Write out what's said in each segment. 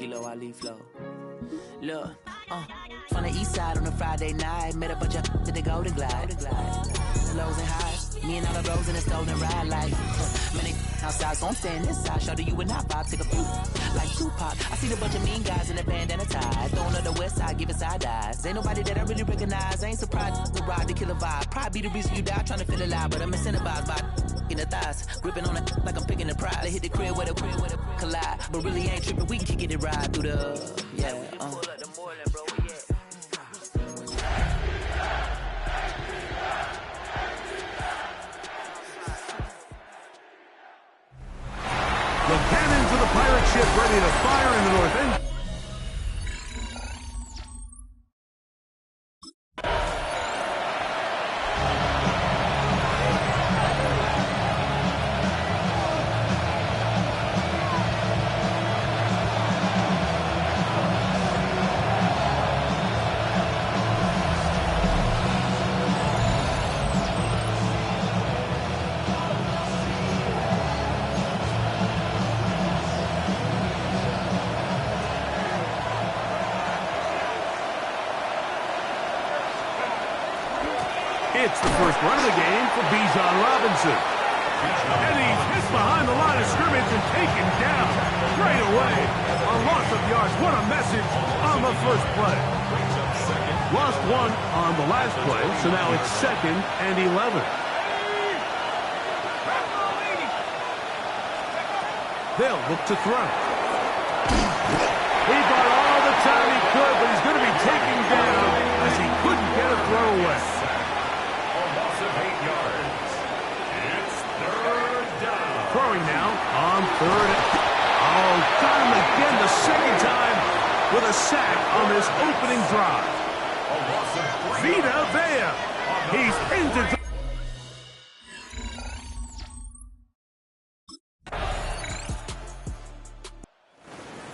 Kilo Ali flow. Look, from the east side on a Friday night, met a bunch of to the Golden Glide. Lows and highs, me and all the bros in the stolen ride like many outside, so I'm staying inside. Show to you and I vibe, take a few like Tupac. I see a bunch of mean guys in the band and a tie, throwing up the west side, giving side eyes. Ain't nobody that I really recognize. I ain't surprised to ride the killer vibe. Probably be the reason you die trying to feel alive, but I'm incentivized by in the thighs, gripping on it like I'm picking the prize. They hit the crib with a collide, but really ain't tripping. We can kick it and ride through the The cannons of the pirate ship ready to fire in the north end. It's the first run of the game for Bijan Robinson. And he's hit behind the line of scrimmage and taken down right away. A loss of yards. What a message on the first play. Lost one on the last play, so now it's 2nd and 11. They'll look to throw. He got all the time he could, but he's going to be taken down as he couldn't get a throw away. 8 yards. It's 3rd down. Throwing now on 3rd. Oh, got him again the second time with a sack on this opening drive. Vita Vea. He's into.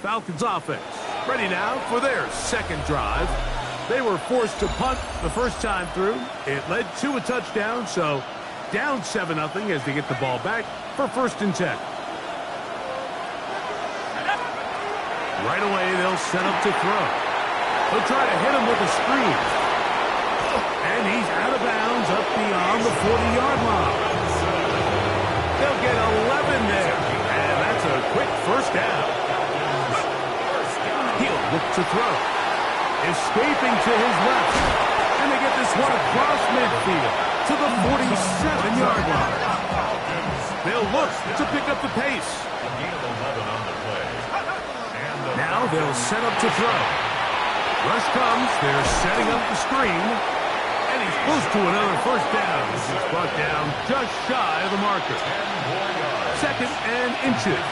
Falcons offense ready now for their second drive. They were forced to punt the first time through. It led to a touchdown, so down 7-0 as they get the ball back for 1st and 10. Right away, they'll set up to throw. They'll try to hit him with a screen. And he's out of bounds up beyond the 40-yard line. They'll get 11 there. And that's a quick 1st down. He'll look to throw. Escaping to his left. And they get this one across midfield to the 47-yard line. They'll look to pick up the pace. Now they'll set up to throw. Rush comes. They're setting up the screen. And he's close to another 1st down. This is brought down just shy of the marker. 2nd and inches.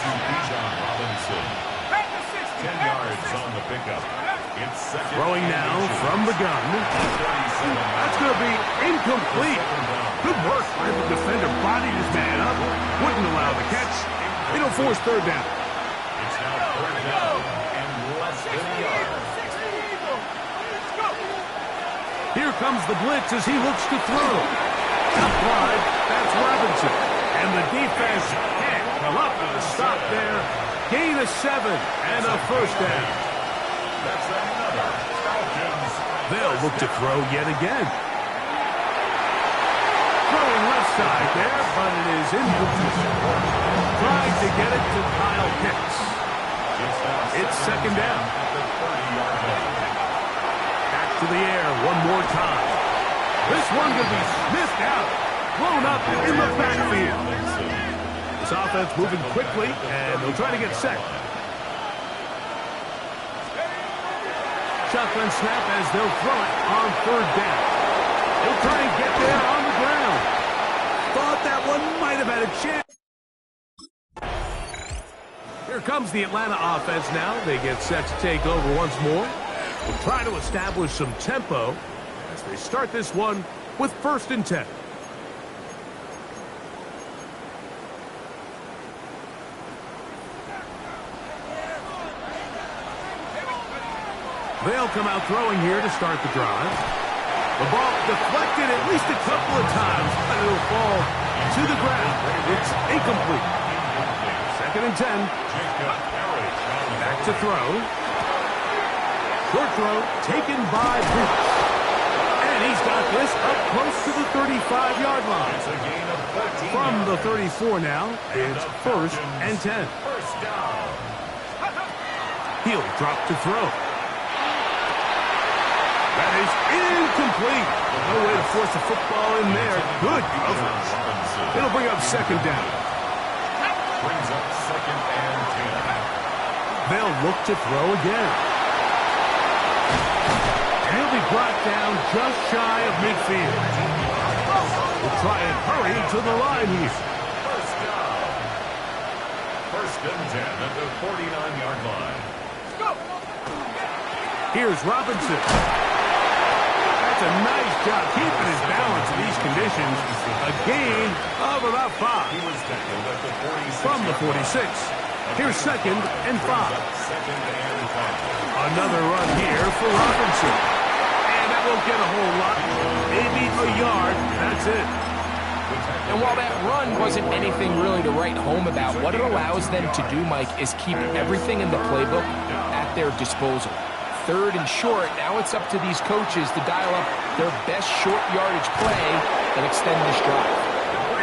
10 yards on the pickup. Throwing now from the gun. That's going to be incomplete. Good work by the defender. Bodied his man up. Wouldn't allow the catch. It'll force 3rd down. It's now 3rd down and less than a yard. Here comes the blitz as he looks to throw. Up wide, that's Robinson. And the defense can't come up with a stop there. Gain of 7 and a 1st down. That's another Falcons. They'll look to throw yet again. Throwing left side there, but it is incomplete. Trying to get it to Kyle Pitts. It's 2nd down. Back to the air one more time. This one will be sniffed out. Blown up in the backfield. This offense moving quickly, and they'll try to get set. Shotgun snap as they'll throw it on 3rd down. They'll try and get there on the ground. Thought that one might have had a chance. Here comes the Atlanta offense now. They get set to take over once more. We'll try to establish some tempo as they start this one with 1st and 10. They'll come out throwing here to start the drive. The ball deflected at least a couple of times, but it'll fall to the ground. It's incomplete. 2nd and 10. Jacob Parrish. Back to throw. Short throw taken by Boots. And he's got this up close to the 35-yard line. It's a gain of 14. From the 34 now, it's 1st and 10. First down. He'll drop to throw. That is incomplete. No way to force the football in there. Good coverage. It'll bring up 2nd down. Brings up 2nd and 10. They'll look to throw again. And he'll be brought down just shy of midfield. We'll try and hurry to the line here. First down. 1st and 10 at the 49-yard line. Here's Robinson. That's a nice job keeping his balance in these conditions. A gain of about 5. He was tackled at the 46. From the 46. Here's 2nd and 5. 2nd and 5. Another run here for Robinson. And that won't get a whole lot. Maybe a yard. That's it. And while that run wasn't anything really to write home about, what it allows them to do, Mike, is keep everything in the playbook at their disposal. 3rd and short, now it's up to these coaches to dial up their best short yardage play and extend this drive.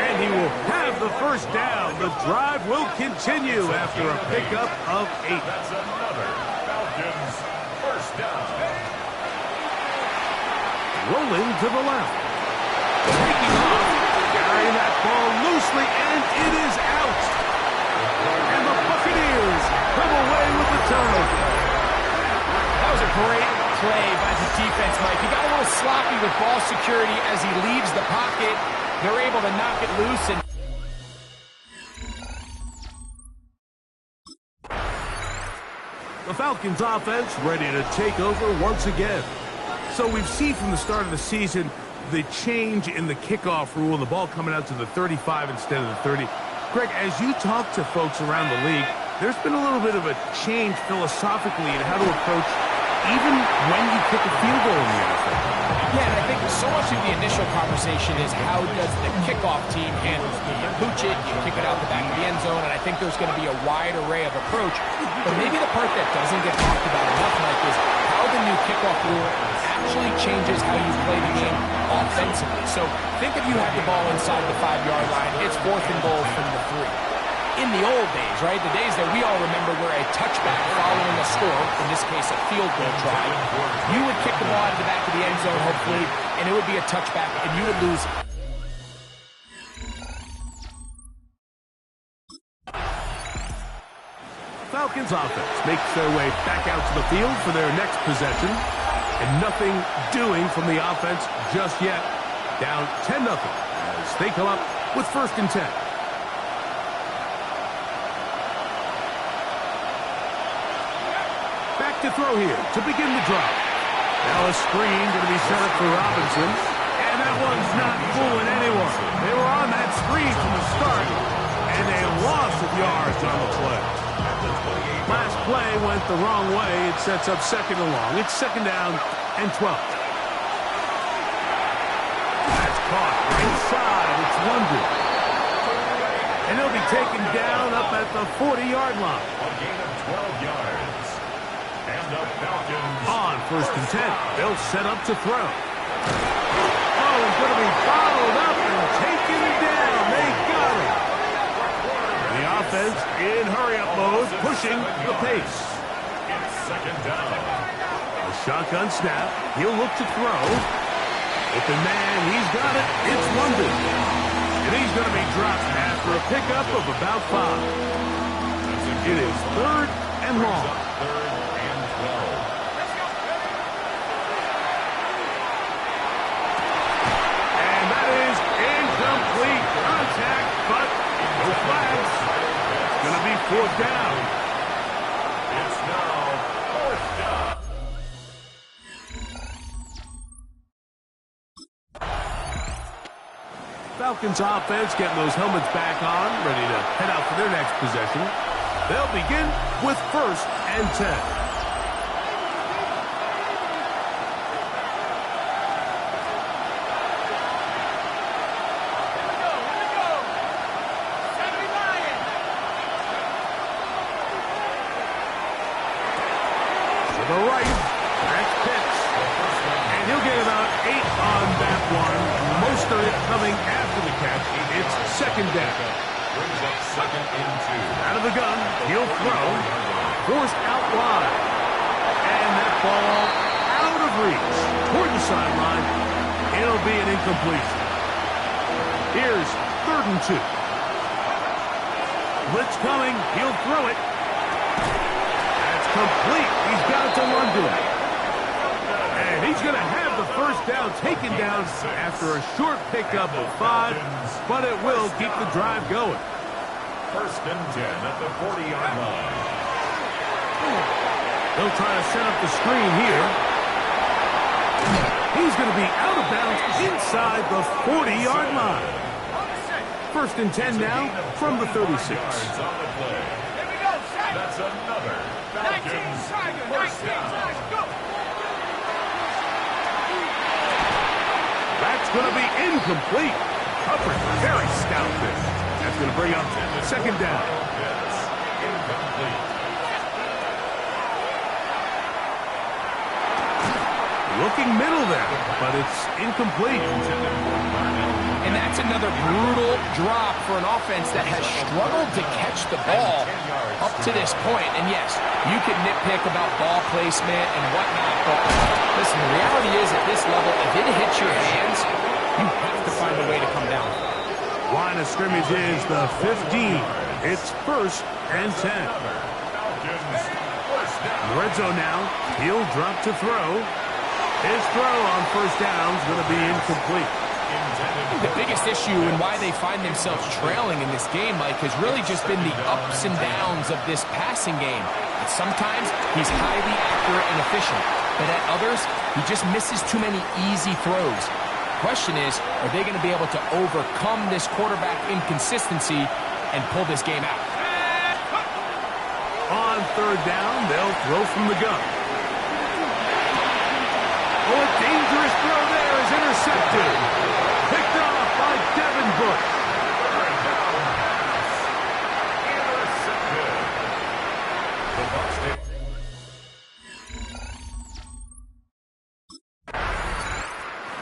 And he will have the 1st down. The drive will continue after a pickup of 8. That's another Falcons 1st down. Rolling to the left. Taking off. Carrying that ball loosely, and it is out. And the Buccaneers come away with the turnover. That was a great play by the defense, Mike. He got a little sloppy with ball security as he leaves the pocket. They're able to knock it loose. And the Falcons offense ready to take over once again. So we've seen from the start of the season the change in the kickoff rule, the ball coming out to the 35 instead of the 30. Greg, as you talk to folks around the league, there's been a little bit of a change philosophically in how to approach even when you kick a field goal in the NFL. yeah, and I think so much of the initial conversation is how does the kickoff team handle it? You pooch it, you kick it out the back of the end zone, and I think there's going to be a wide array of approach. But maybe the part that doesn't get talked about enough, Mike, is how the new kickoff rule actually changes how you play the game offensively. So think if you have the ball inside the 5-yard line, it's 4th and goal from the 3. In the old days, right, the days that we all remember were a touchback following a score, in this case a field goal try, you would kick the ball out of the back of the end zone, hopefully, and it would be a touchback, and you would lose. Falcons offense makes their way back out to the field for their next possession. And nothing doing from the offense just yet. Down 10-0 as they come up with 1st and 10. Back to throw here to begin the drive. Now a screen going to be set up for Robinson. And that one's not fooling anyone. They were on that screen from the start. And a loss of yards on the play. Last play went the wrong way. It sets up 2nd and long. It's 2nd down and 12. That's caught inside. It's London. And he'll be taken down up at the 40-yard line. A gain of 12 yards. And the Falcons On 1st and 10. They'll set up to throw. Oh, it's going to be followed up and taken down. They got him. The offense in hurry-up mode, pushing the pace. It's 2nd down. A shotgun snap. He'll look to throw. Open man, he's got it. It's London. And he's going to be dropped after a pickup of about 5. It is 3rd and long. 3rd and 12. And that is incomplete contact, but no flags. It's going to be 4th down. It's now 4th down. Falcons offense getting those helmets back on, ready to head out for their next possession. They'll begin with 1st and 10. To the right. That's Pitts. And he'll get about 8 on that one. Most of it coming after the catch. It's second down. Brings up second and 2. Out of the gun. He'll throw. Forced out wide. And that ball out of reach. Toward the sideline. It'll be an incompletion. Here's 3rd and 2. Blitz coming. He'll throw it. That's complete. He's got it to London. And he's going to have the first down taken down after a short pickup of 5, but it will keep the drive going. 1st and 10 at the 40-yard line. They'll try to set up the screen here. He's going to be out of bounds inside the 40-yard line. 1st and 10 now from the 36. That's another Falcons first down. That's going to be incomplete. Coverage very stout there. That's going to bring up 2nd down. Incomplete. Looking middle there, but it's incomplete. And that's another brutal drop for an offense that has struggled to catch the ball up to this point. And yes, you can nitpick about ball placement and whatnot, but listen, the reality is at this level, if it hits your hands, you have to find a way to come down. Line of scrimmage is the 15. It's 1st and 10. Red zone now. He'll drop to throw. His throw on 1st down is going to be incomplete. The biggest issue and why they find themselves trailing in this game, Mike, has really just been the ups and downs of this passing game. And sometimes he's highly accurate and efficient, but at others, he just misses too many easy throws. The question is, are they going to be able to overcome this quarterback inconsistency and pull this game out? On 3rd down, they'll throw from the gun. Oh, a dangerous throw there is intercepted. Picked off by Devin Bush.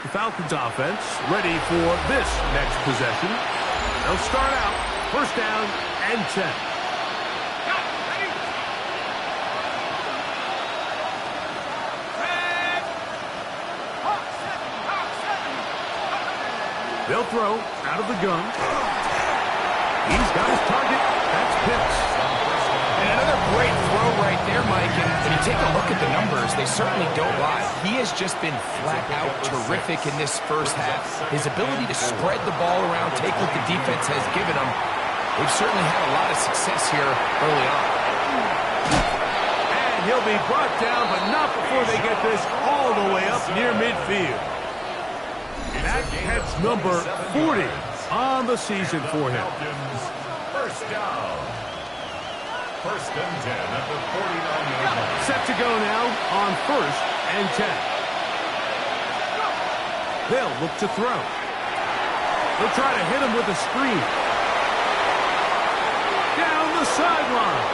The Falcons offense ready for this next possession. They'll start out 1st down and 10. They'll throw out of the gun. He's got his target. That's Pitts. And another great throw right there, Mike. And when you take a look at the numbers, they certainly don't lie. He has just been flat out terrific in this first half. His ability to spread the ball around, take what the defense has given him, they've certainly had a lot of success here early on. And he'll be brought down, but not before they get this all the way up near midfield. That catch number 40 on the season for him. 1st down. 1st and 10 at the 49-yard line. Set to go now on 1st and 10. They'll look to throw. They'll try to hit him with a screen. Down the sideline.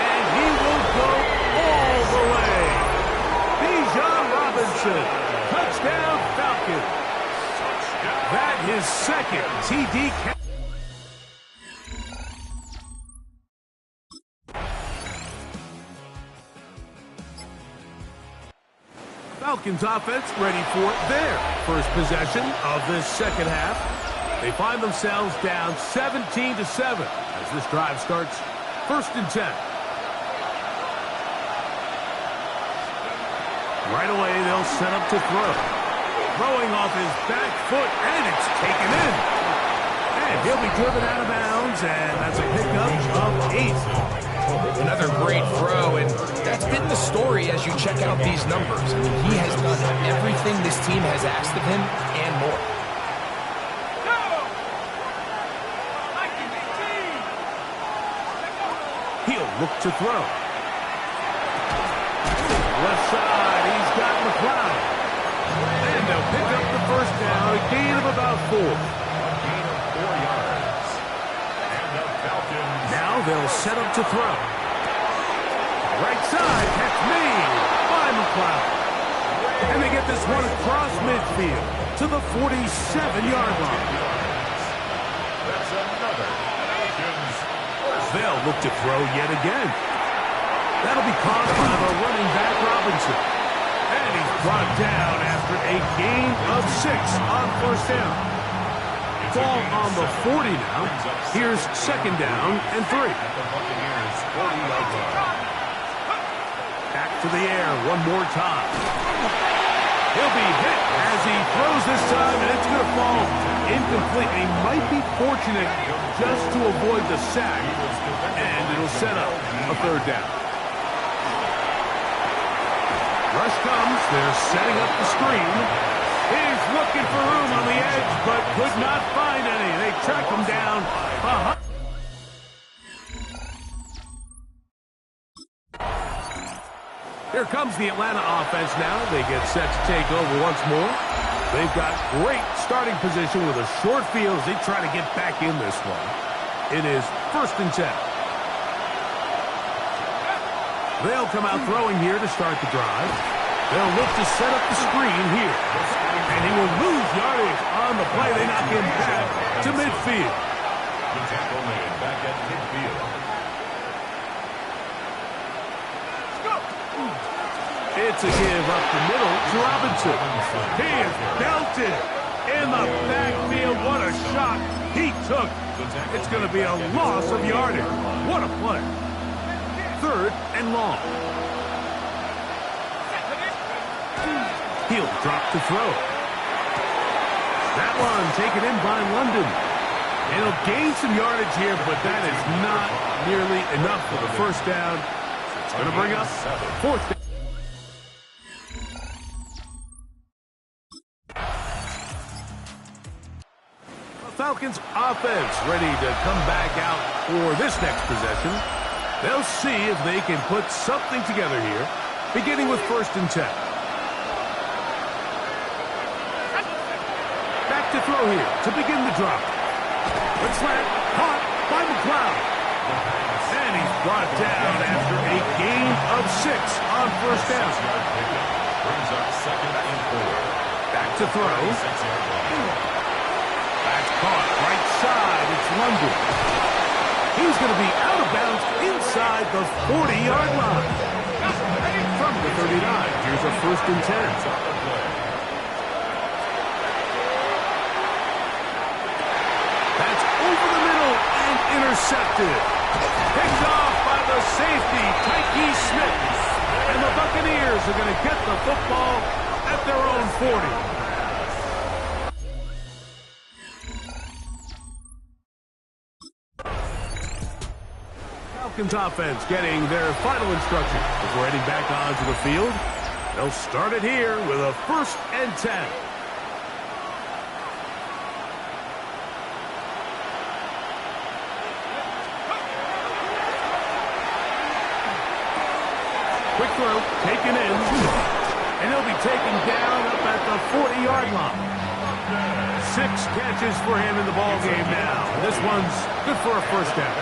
And he will go all the way. Bijan Robinson. Touchdown, Falcons. That is 2nd TD catch. Falcons offense ready for their first possession of this 2nd half. They find themselves down 17-7 as this drive starts 1st and 10. Right away, they'll set up to throw. Throwing off his back foot, and it's taken in. And he'll be driven out of bounds, and that's a pickup of 8. Another great throw, and that's been the story as you check out these numbers. I mean, he has done everything this team has asked of him and more. He'll look to throw. Left side, he's got McLeod. And they'll pick up the 1st down, a gain of about 4. A gain of 4 yards. And the Falcons. Now they'll set up to throw. Right side, that's me by McLeod. And they get this one across midfield to the 47-yard line. That's another Falcons first. They'll look to throw yet again. That'll be caught by the running back Robinson. And he's brought down after a gain of 6 on first down. Ball on the 40 now. Here's second down and 3. At the Buccaneers 40-yard line. Back to the air one more time. He'll be hit as he throws this time, and it's going to fall incomplete. He might be fortunate just to avoid the sack, and it'll set up a third down. Rush comes. They're setting up the screen. He's looking for room on the edge, but could not find any. They track him down behind. Here comes the Atlanta offense now. They get set to take over once more. They've got great starting position with a short field as they try to get back in this one. It is 1st and 10. They'll come out throwing here to start the drive. They'll look to set up the screen here. And he will lose yardage on the play. They knock him back to midfield. The tackle made back at midfield. It's a give up the middle to Robinson. He is belted in the backfield. What a shot he took. It's going to be a loss of yardage. What a play. 3rd and long. He'll drop to throw. That one taken in by London. And he'll gain some yardage here, but that is not nearly enough for the first down. It's going to bring up 4th down. Falcons offense ready to come back out for this next possession. They'll see if they can put something together here, beginning with 1st and 10. Back to throw here to begin the drop. The slant caught by McLeod. And he's brought down after a gain of 6 on first down. Brings up 2nd and 4. Back to throw. That's caught right side. It's London. He's going to be out of bounds inside the 40-yard line. From the 39, here's a 1st and 10. That's over the middle and intercepted. Picked off by the safety, Tyke Smith. And the Buccaneers are going to get the football at their own 40. Falcons offense getting their final instruction before heading back onto the field. They'll start it here with a 1st and 10. Quick throw, taken in, and he'll be taken down up at the 40-yard line. 6 catches for him in the ballgame now. This one's good for a first down.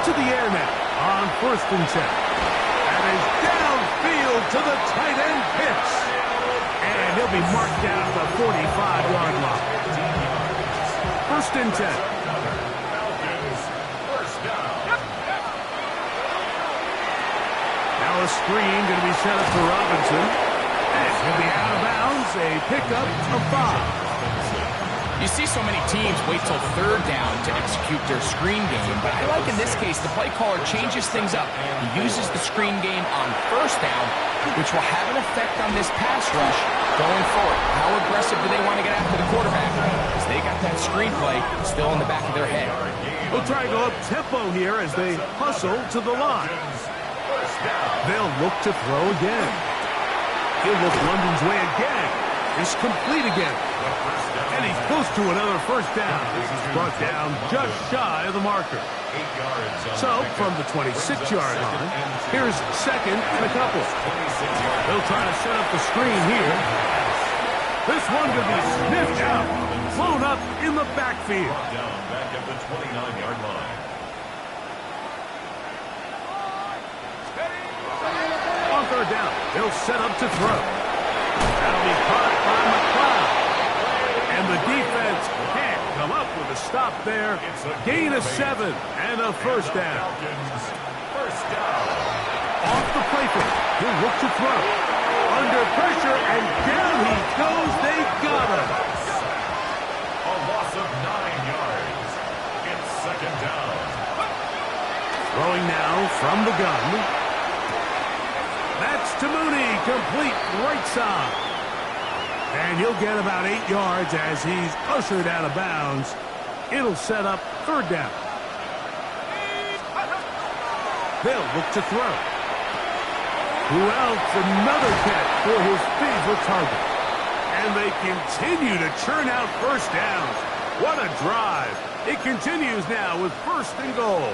To the air now on 1st and 10. That is downfield to the tight end Pitts. And he'll be marked down at the 45-yard line. 1st and 10. Now a screen going to be set up for Robinson. And he'll be out of bounds. A pickup of 5. You see so many teams wait till 3rd down to execute their screen game, but I like in this case the play caller changes things up. He uses the screen game on 1st down, which will have an effect on this pass rush going forward. How aggressive do they want to get after the quarterback? Because they got that screen play still in the back of their head. We'll try to go up tempo here as they hustle to the line. They'll look to throw again. He'll look London's way again. It's complete again. And he's close to another first down. Brought down just shy of the marker. So, from the 26-yard line, here's 2nd and a couple. They'll try to set up the screen here. This one going to be sniffed out. Blown up in the backfield. Down back at the 29-yard line. He'll set up to throw. That'll be caught by McLeod. And the defense can't come up with a stop there. Gain of 7 and a first down. First down. Off the play fake. He'll look to throw. Under pressure, and down he goes. They got him. A loss of 9 yards. It's second down. Throwing now from the gun. That's to Mooney, complete right side. And he'll get about 8 yards as he's ushered out of bounds. It'll set up third down. They'll look to throw. Who else? Another catch for his favorite target. And they continue to churn out first downs. What a drive. It continues now with first and goal.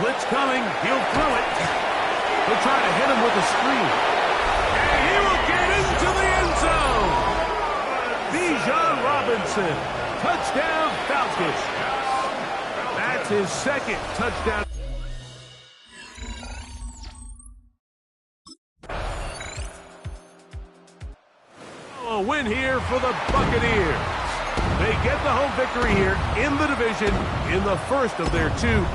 Blitz coming. He'll throw it. He'll try to hit him with a screen. And he will get into the end zone. Bijan Robinson. Touchdown, Falcons. That's his second touchdown. A win here for the Buccaneers. They get the home victory here in the division in the first of their 2.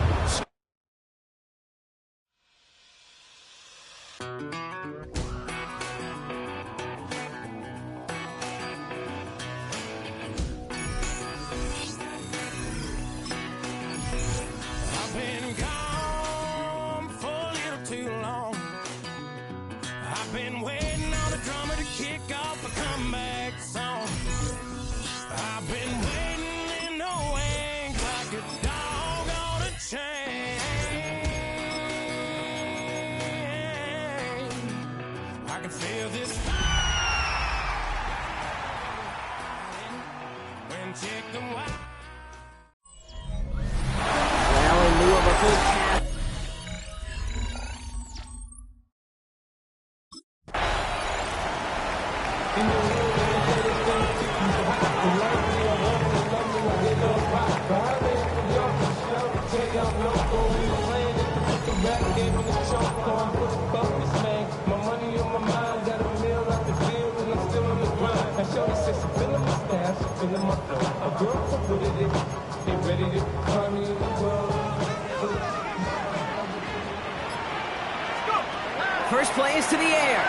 First play is to the air.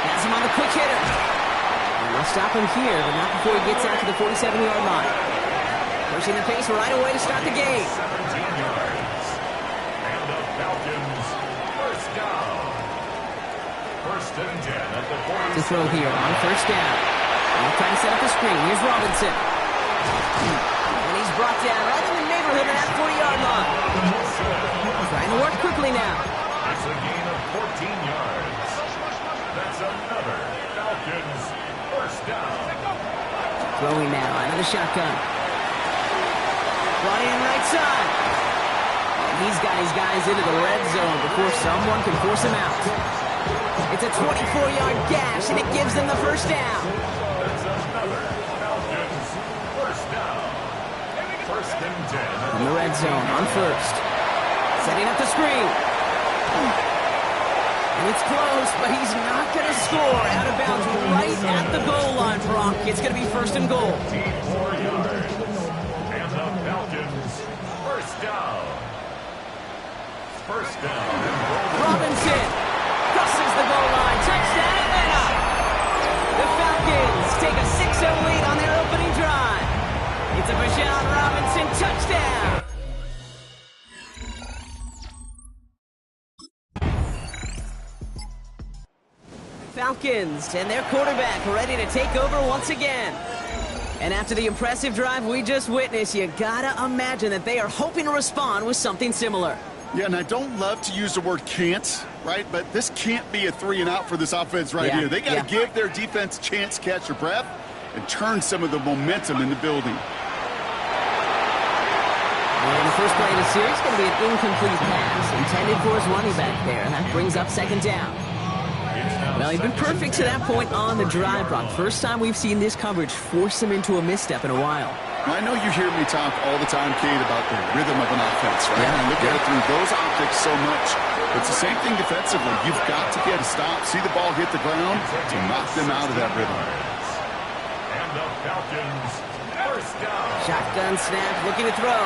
Has him on the quick hitter. And we'll stop him here, but not before he gets out to the 47-yard line. Pushing the pace right away to start the game. 17 yards. And the Falcons first down. First and 10 at the 40. To throw here on first down. Now trying to set up the screen. Here's Robinson. And he's brought down right in the neighborhood of that 40-yard line. Trying to work quickly now. That's a gain of 14 yards. That's another Falcons first down. Throwing now out of the shotgun. Brought in right side. And he's got his guys into the red zone before someone can force him out. It's a 24-yard gash, and it gives them the first down. That's another Falcons first down. First and 10. In the red zone on first. Setting up the screen. And it's close, but he's not going to score. Out of bounds right at the goal line, Brock. It's going to be first and goal. 4 yards. And the Falcons first down. First down. Robinson crosses the goal line. Touchdown, Atlanta. The Falcons take a 6-0 lead on their opening drive. It's a Bijan Robinson touchdown. Falcons and their quarterback ready to take over once again. And after the impressive drive we just witnessed, you gotta imagine that they are hoping to respond with something similar. Yeah, and I don't love to use the word can't, right? But this can't be a 3-and-out for this offense right here. They got to give their defense a chance to catch their breath and turn some of the momentum in the building. And the first play of the series is going to be an incomplete pass intended for his running back there, and that brings up second down. Well, he's been perfect to that point on the drive, Brock. First time we've seen this coverage force him into a misstep in a while. I know you hear me talk all the time, Kate, about the rhythm of an offense, right? Yeah. I look at it through those optics so much. It's the same thing defensively. You've got to get a stop, see the ball hit the ground to knock them out of that rhythm. And the Falcons, first down. Shotgun snap, looking to throw.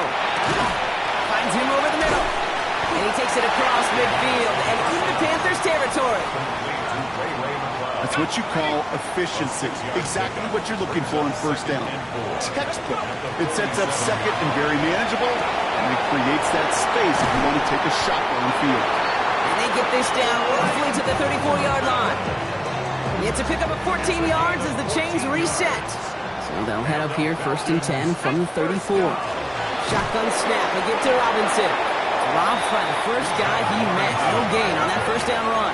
Finds him over the middle. And he takes it across midfield and into Panthers territory. That's what you call efficiency. Exactly what you're looking for in first down. Textbook. It sets up second and very manageable, and it creates that space if you want to take a shot downfield. And they get this down roughly to the 34-yard line. It's a pickup of 14 yards as the chains reset. So they'll head up here, 1st and 10 from the 34. Shotgun snap, they get to Robinson. Robbed by the first guy he met. No gain on that first down run.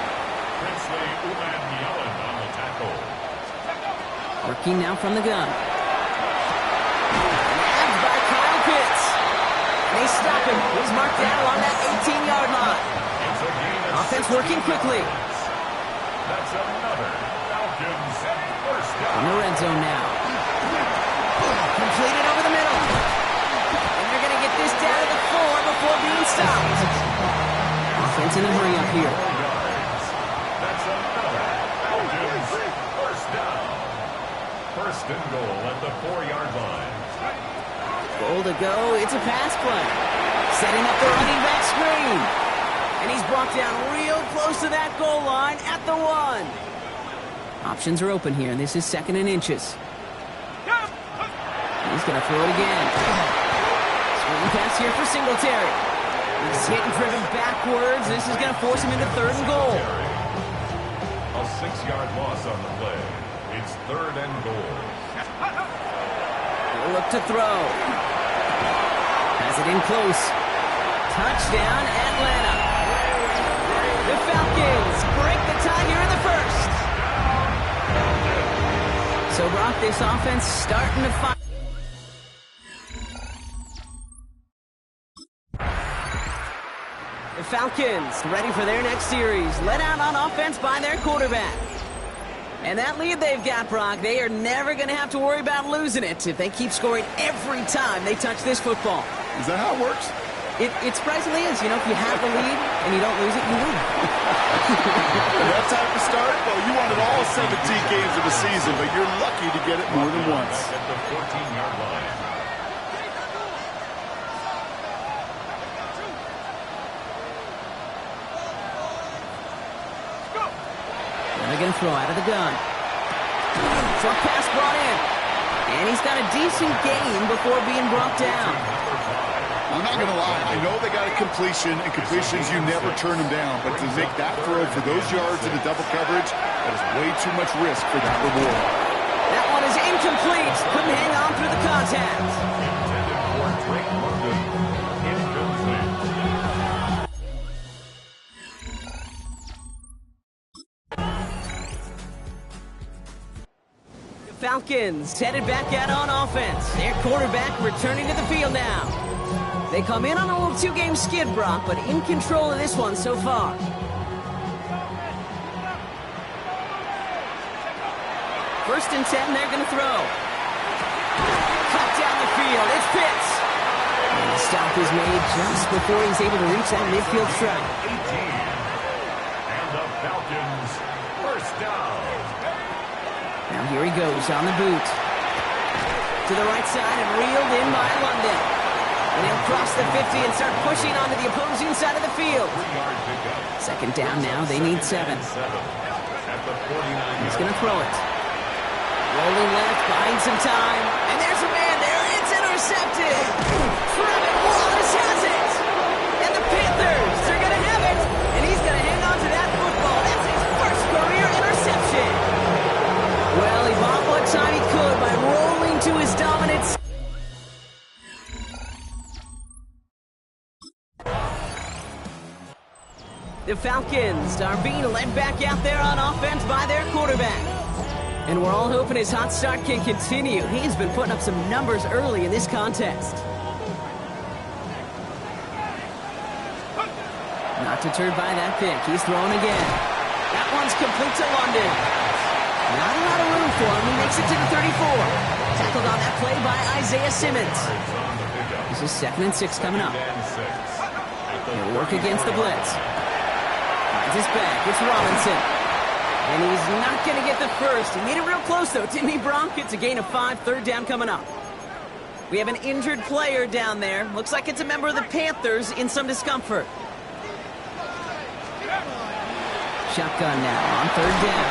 Working now from the gun. Nabbed by Kyle Pitts. And they stop him. He's marked down along that 18-yard line. Offense working quickly. That's another Falcons first down. In the red zone now. Completed over the middle. And they're going to get this down to the 4 before being stopped. Offense in a hurry up here. That's another Falcons first down. First and goal at the 4-yard line. Goal to go. It's a pass play. Setting up the running back screen. And he's brought down real close to that goal line at the 1. Options are open here, and this is 2nd and inches. He's going to throw it again. Swing pass here for Singletary. He's hit and driven backwards. This is going to force him into 3rd and goal. A 6-yard loss on the play. It's 3rd and goal. He'll look to throw. Has it in close. Touchdown, Atlanta. The Falcons break the tie here in the 1st. So, Brock, this offense starting to find. The Falcons ready for their next series. Led out on offense by their quarterback. And that lead they've got, Brock, they are never going to have to worry about losing it if they keep scoring every time they touch this football. Is that how it works? It surprisingly is. You know, if you have the lead and you don't lose it, you win. That type of start, well, you wanted all 17 games of the season, but you're lucky to get it more than once. At the 14-yard line. They're going to throw out of the gun. Short pass brought in. And he's got a decent gain before being brought down. I'm not going to lie. I know they got a completion, and completions, you never turn them down. But to make that throw for those yards in the double coverage, that is way too much risk for that reward. That one is incomplete. Couldn't hang on through the contact. Intended for Drake London. Incomplete. The Falcons headed back out on offense. Their quarterback returning to the field now. They come in on a little 2-game skid, Brock, but in control of this one so far. First and 10, they're going to throw. Cut down the field. It's Pitts. And the stop is made just before he's able to reach that midfield strike. 18. And the Falcons first down. Now here he goes on the boot. To the right side and reeled in by London. And he'll cross the 50 and start pushing onto the opposing side of the field. 3-yard pickup. Second down now. They need 7. At the 49-yard He's going to throw it. Rolling left, buying some time. And there's a man there. It's intercepted. Trevin Wallace has it. And the Panthers are going to have it. And he's going to hang on to that football. That's his first career interception. Well, he bought what time he could by rolling to his dominance. The Falcons are being led back out there on offense by their quarterback. And we're all hoping his hot start can continue. He's been putting up some numbers early in this contest. Not deterred by that pick. He's throwing again. That one's complete to London. Not a lot of room for him. He makes it to the 34. Tackled on that play by Isaiah Simmons. This is 2nd and 6 coming up. He'll work against the blitz. Finds his back. It's Robinson. And he's not going to get the first. He made it real close, though, didn't he, Bronk? It's a gain of 5, 3rd down coming up. We have an injured player down there. Looks like it's a member of the Panthers in some discomfort. Shotgun now on 3rd down.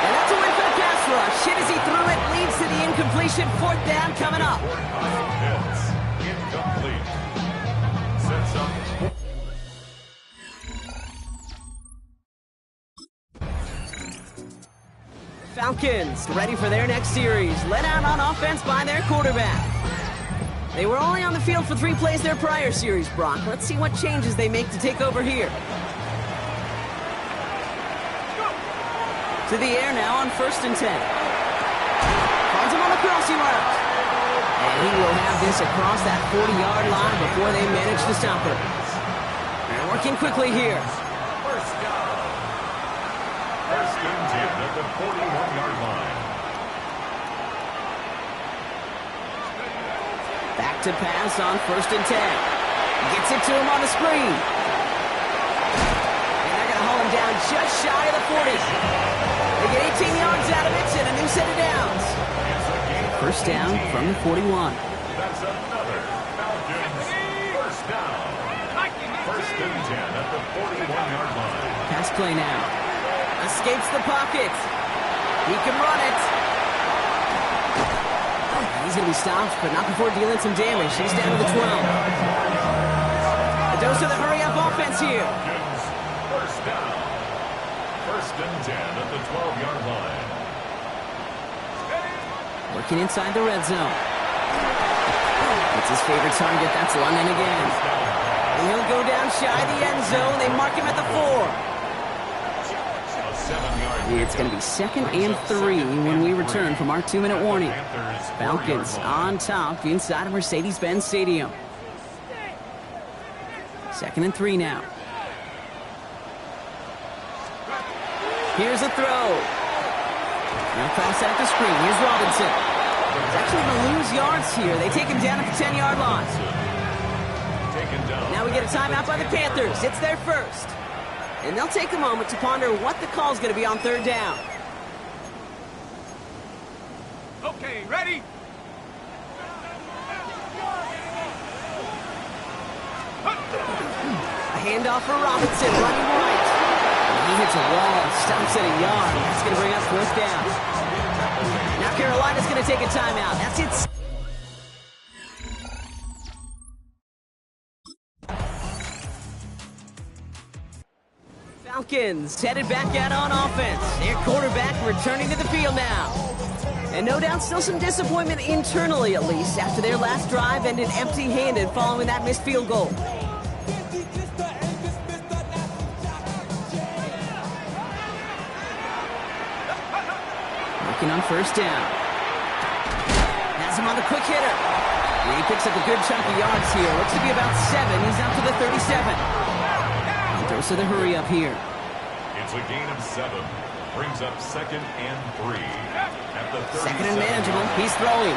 And that's a win for the pass rush. Hit as he threw it, leads to the incompletion. 4th down coming up. Hits. Incomplete. Sets up. Falcons ready for their next series. Led out on offense by their quarterback. They were only on the field for 3 plays their prior series, Brock. Let's see what changes they make to take over here. To the air now on 1st and 10. Finds him on the crossing route. And he will have this across that 40-yard line before they manage to stop it. They're working quickly here. First down. 1st and 10 at the 41-yard line. Back to pass on 1st and 10. Gets it to him on the screen. And they're going to haul him down just shy of the 40. They get 18 yards out of it and a new set of downs. 1st down from the 41. That's another Falcons first down. 1st and 10 at the 41-yard line. Pass play now. Escapes the pocket. He can run it. He's going to be stopped, but not before dealing some damage. He's down to the 12. A dose of the hurry-up offense here. Falcons first down. 1st and 10 at the 12-yard line. Working inside the red zone. It's his favorite target. That's London again. And he'll go down shy of the end zone. They mark him at the 4. It's going to be 2nd and 3 when we return from our 2-minute warning. Falcons on top inside of Mercedes-Benz Stadium. 2nd and 3 now. Here's a throw. Now pass at the screen. Here's Robinson. He's actually going to lose yards here. They take him down at the 10-yard line. Now we get a timeout by the Panthers. It's their first. And they'll take a moment to ponder what the call is going to be on 3rd down. Okay, ready? A handoff for Robinson, running right. And he hits a wall, stops at a yard. That's going to bring up 4th down. Now Carolina's going to take a timeout. That's it. Falcons headed back out on offense. Their quarterback returning to the field now. And no doubt still some disappointment internally, at least, after their last drive ended empty-handed following that missed field goal. Working on 1st down. Has him on the quick hitter. And he picks up a good chunk of yards here. Looks to be about 7. He's out to the 37. Throws to the hurry up here. It's a gain of 7. Brings up 2nd and 3. At the 2nd and manageable. He's throwing.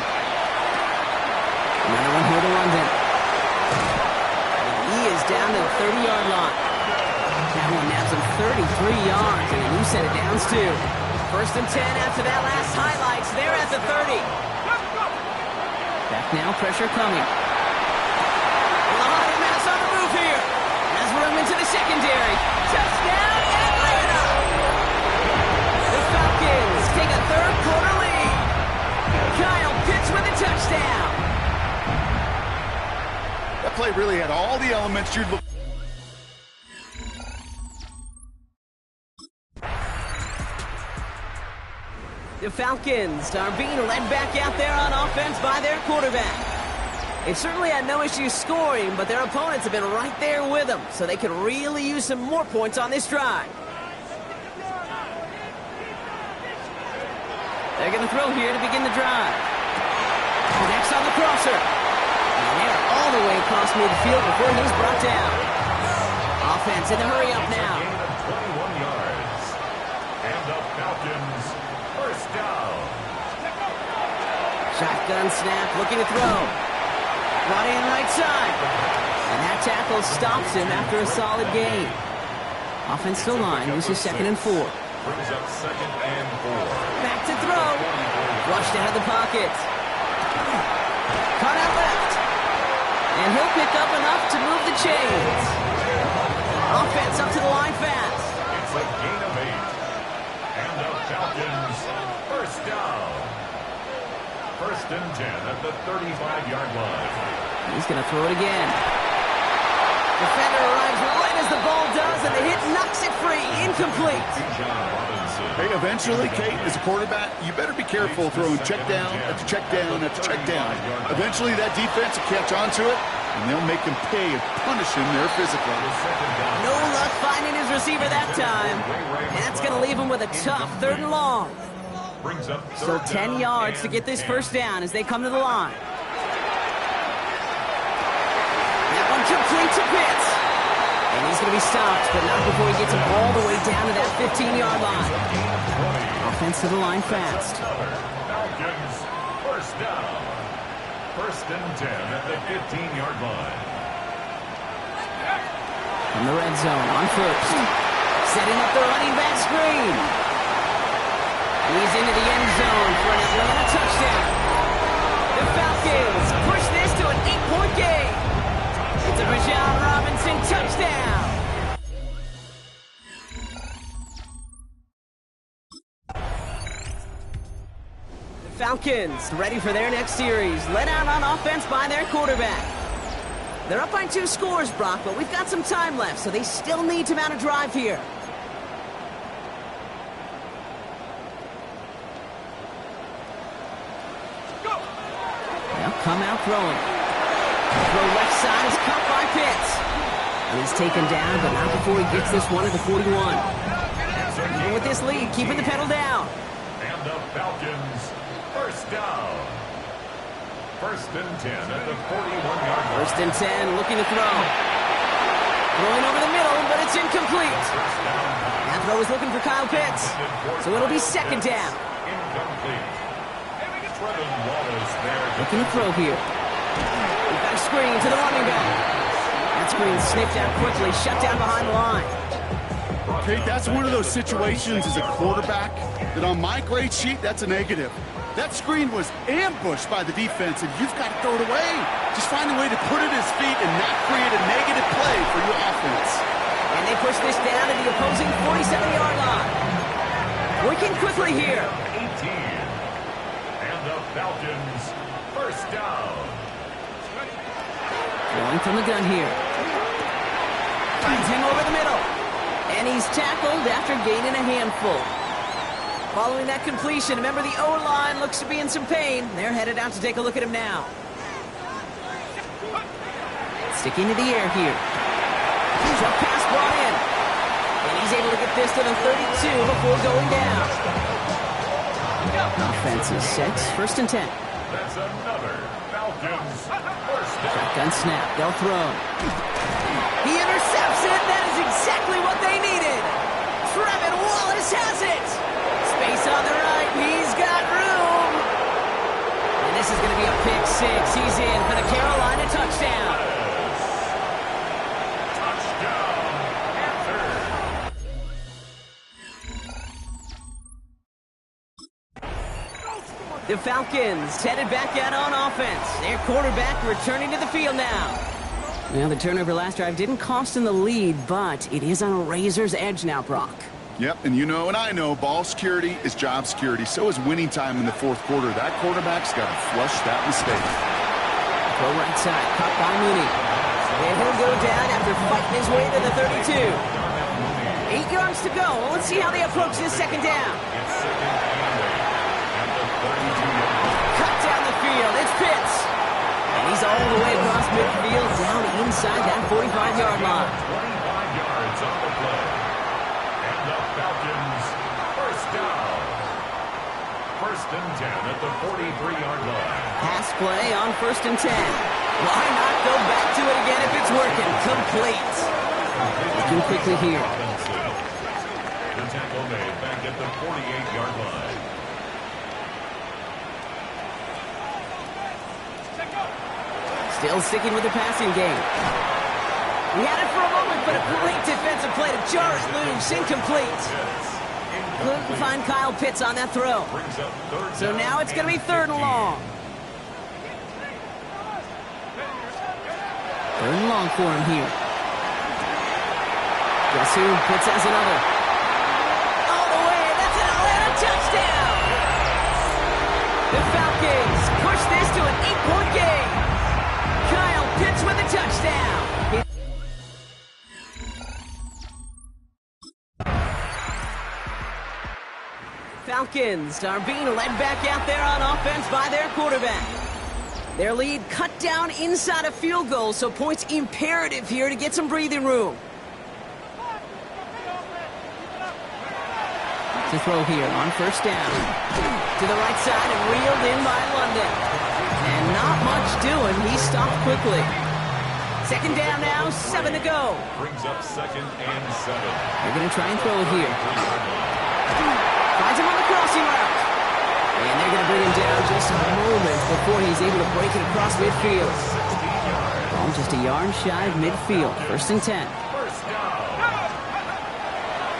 Another one here to London. And he is down to the 30-yard line. That one nabs him 33 yards and a new set of downs too. 1st and 10 after that last highlights. They're at the 30. Back now, pressure coming. Lahani Mass on the move here. Has room into the secondary. Touchdown, Atlanta! The Falcons take a 3rd quarter lead. Kyle Pitts with a touchdown. That play really had all the elements you'd look. The Falcons are being led back out there on offense by their quarterback. They've certainly had no issues scoring, but their opponents have been right there with them, so they could really use some more points on this drive. They're going to throw here to begin the drive. Next on the crosser. And they're all the way across midfield before he's brought down. Offense in the hurry up now. 21 yards. And the Falcons first down. Shotgun snap, looking to throw. Brought in right side. And that tackle stops him after a solid gain. Offensive line, this is 2nd and 4. Brings up 2nd and 4. Back to throw. Flushed out of the pocket. Cut out left. And he'll pick up enough to move the chains. Offense up to the line fast. It's a gain of 8. And the Falcons, first down. 1st and 10 at the 35-yard line. He's going to throw it again. Defender arrives right as the ball does, and the hit knocks it free. Incomplete. Hey, eventually, Kate, as a quarterback, you better be careful throwing check down after check down after check down. Eventually, that defense will catch on to it, and they'll make him pay and punish him there physically. No luck finding his receiver that time. And that's going to leave him with a tough 3rd and long. Still 10 yards to get this first down as they come to the line. That one complete to Pitts. And he's going to be stopped, but not before he gets him all the way down to that 15-yard line. Offense to the line fast. Falcons, first down. 1st and 10 at the 15-yard line. From the red zone on first. Setting up the running back screen. He's into the end zone for an Atlanta touchdown. The Falcons push this to an 8-point game. It's a Bijan Robinson touchdown. The Falcons ready for their next series, led out on offense by their quarterback. They're up by 2 scores, Brock, but we've got some time left, so they still need to mount a drive here. They'll come out throwing. Throw left side is caught by Pitts. And he's taken down, but not before he gets this one at the 41. Even with this lead, keeping the pedal down. And the Falcons, first down. 1st and 10 at the 41-yard line. 1st and 10, looking to throw. Throwing over the middle, but it's incomplete. That throw is looking for Kyle Pitts. So it'll be 2nd down. Incomplete. Trevin Wallace there. Looking to throw here. We've got a screen to the running back. That screen sniffed out quickly, shut down behind the line. Kate, that's one of those situations as a quarterback that on my grade sheet, that's a negative. That screen was ambushed by the defense, and you've got to throw it away. Just find a way to put it at his feet and not create a negative play for your offense. And they push this down to the opposing 47-yard line. Working quickly here. 18. And the Falcons, first down. Going from the gun here. Finds him over the middle. And he's tackled after gaining a handful. Following that completion, remember the O-line looks to be in some pain. They're headed out to take a look at him now. Sticking to the air here. Drop pass brought in. And he's able to get this to the 32 before going down. Offense is set. 1st and 10. That's another Falcons, first down. Shotgun snap. They'll throw. He intercepts it. That is exactly what they needed. Trevin Wallace has it. Space on the right. He's got room. And this is going to be a pick 6. He's in for the Carolina touchdown. Touchdown, Panthers. The Falcons headed back out on offense. Their quarterback returning to the field now. Now, the turnover last drive didn't cost them the lead, but it is on a razor's edge now, Brock. Yep, and you know and I know ball security is job security. So is winning time in the 4th quarter. That quarterback's got to flush that mistake. Throw right side, caught by Mooney. And he'll go down after fighting his way to the 32. 8 yards to go. Well, let's see how they approach this 2nd down. Cut down the field. It's Pitts. And he's all the way across midfield down inside that 45-yard line. 25 yards on the play. And the Falcons, first down. 1st and 10 at the 43-yard line. Pass play on 1st and 10. Why not go back to it again if it's working? Complete. Looking quickly here. The tackle made back at the 48-yard line. Still sticking with the passing game. He had it for a moment, but a great defensive play to jar it loose. Incomplete. Couldn't find Kyle Pitts on that throw. So now it's going to be 3rd and long. 3rd and long for him here. Guess who? Pitts has another. All the way. That's an Atlanta touchdown. The Falcons push this to an 8-point game. Kyle Pitts with a touchdown. Falcons are being led back out there on offense by their quarterback. Their lead cut down inside a field goal, so points imperative here to get some breathing room. To throw here on 1st down. To the right side and reeled in by London. And not much doing. He stopped quickly. 2nd down now, 7 to go. Brings up 2nd and 7. They're going to try and throw it here. Finds him on the crossing route. And they're going to bring him down just a moment before he's able to break it across midfield. Ball just a yard shy of midfield. 1st and 10.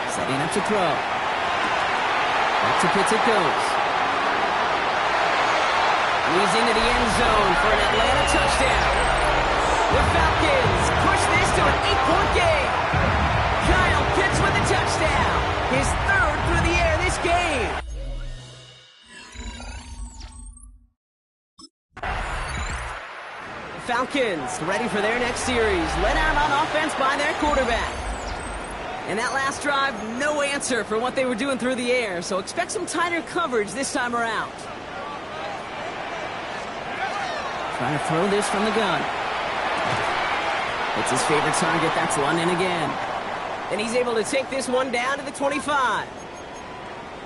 Setting up to throw. Back to Pitts it goes. He's into the end zone for an Atlanta touchdown. The Falcons push this to an 8-point game. Kyle Pitts with a touchdown. His 3rd through the air this game. The Falcons ready for their next series. Led out on offense by their quarterback. And that last drive, no answer for what they were doing through the air, so expect some tighter coverage this time around. Trying to throw this from the gun. It's his favorite target. That's London again. And he's able to take this one down to the 25.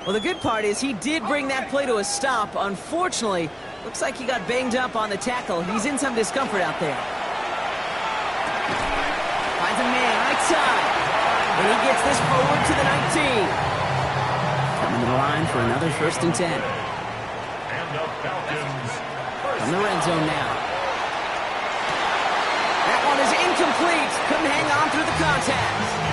Well, the good part is he did bring that play to a stop. Unfortunately, looks like he got banged up on the tackle. He's in some discomfort out there. Finds a man right side. And he gets this forward to the 19. Coming to the line for another 1st and 10. And the Falcons From the red zone now. That one is incomplete. Couldn't hang on through the contact.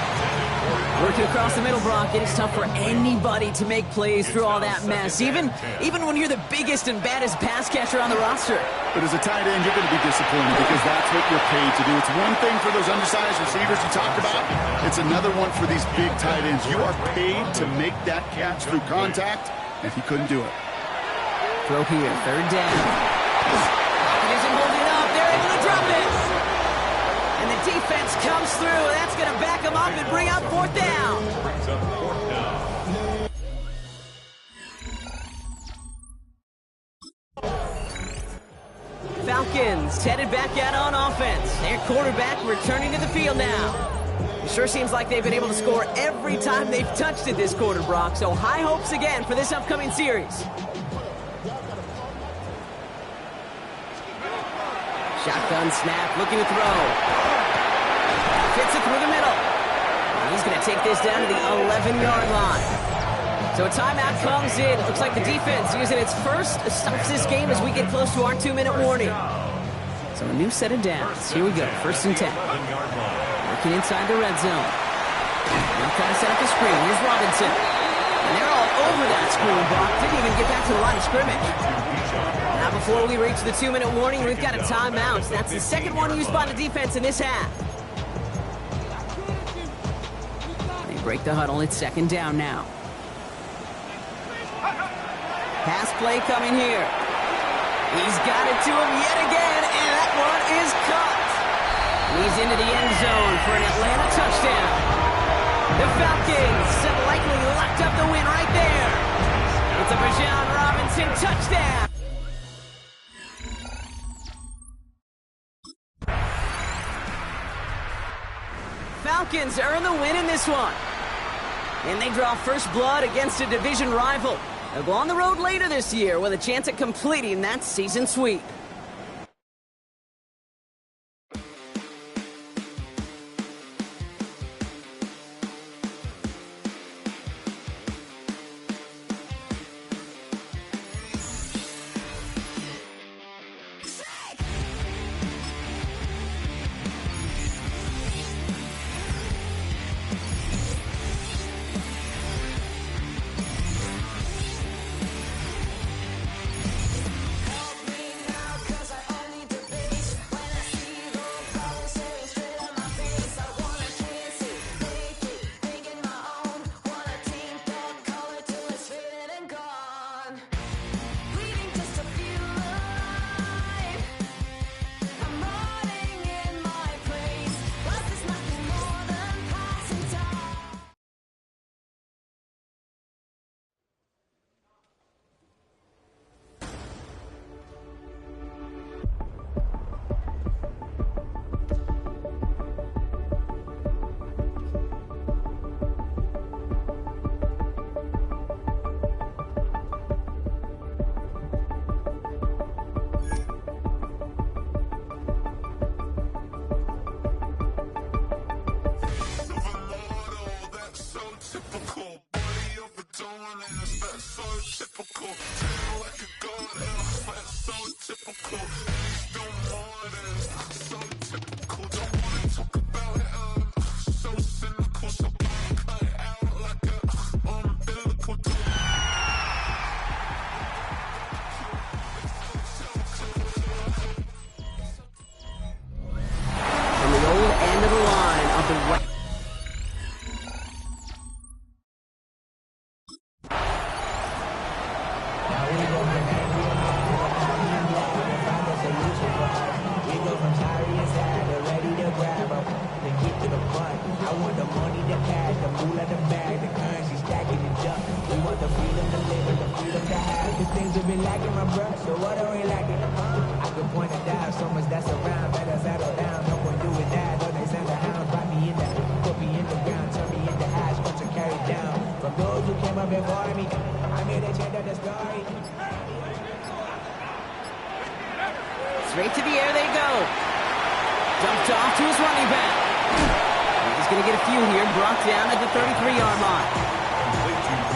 Working across the middle, Brock, it is tough for anybody to make plays through all that mess, even when you're the biggest and baddest pass catcher on the roster. But as a tight end, you're going to be disappointed because that's what you're paid to do. It's one thing for those undersized receivers you talked about. It's another one for these big tight ends. You are paid to make that catch through contact, and he couldn't do it. Throw here, 3rd down. Isn't holding up. They're able to drop it. And the defense comes through. That's going to back them up and bring up 4th down. brings up 4th down. Falcons headed back out on offense. Their quarterback returning to the field now. It sure seems like they've been able to score every time they've touched it this quarter, Brock. So high hopes again for this upcoming series. Shotgun snap, looking to throw. Fits it through the middle. And he's going to take this down to the 11-yard line. So a timeout comes in. It looks like the defense using its first stops this game as we get close to our 2-minute warning. So a new set of downs. Here we go, 1st and 10. Working inside the red zone. Now trying to set up the screen. Here's Robinson. And they're all over that screen, Brock. Didn't even get back to the line of scrimmage. Now before we reach the 2-minute warning, we've got a timeout. That's the second one used by the defense in this half. They break the huddle. It's 2nd down now. Pass play coming here. He's got it to him yet again, and that one is caught. He's into the end zone for an Atlanta touchdown. The Falcons have likely locked up the win right there. It's a Bijan Robinson touchdown. Falcons earn the win in this one. And they draw first blood against a division rival. They'll go on the road later this year with a chance at completing that season sweep. of the right. Straight to the air they go. Dumped off to his running back. He's going to get a few here, brought down at the 33-yard line.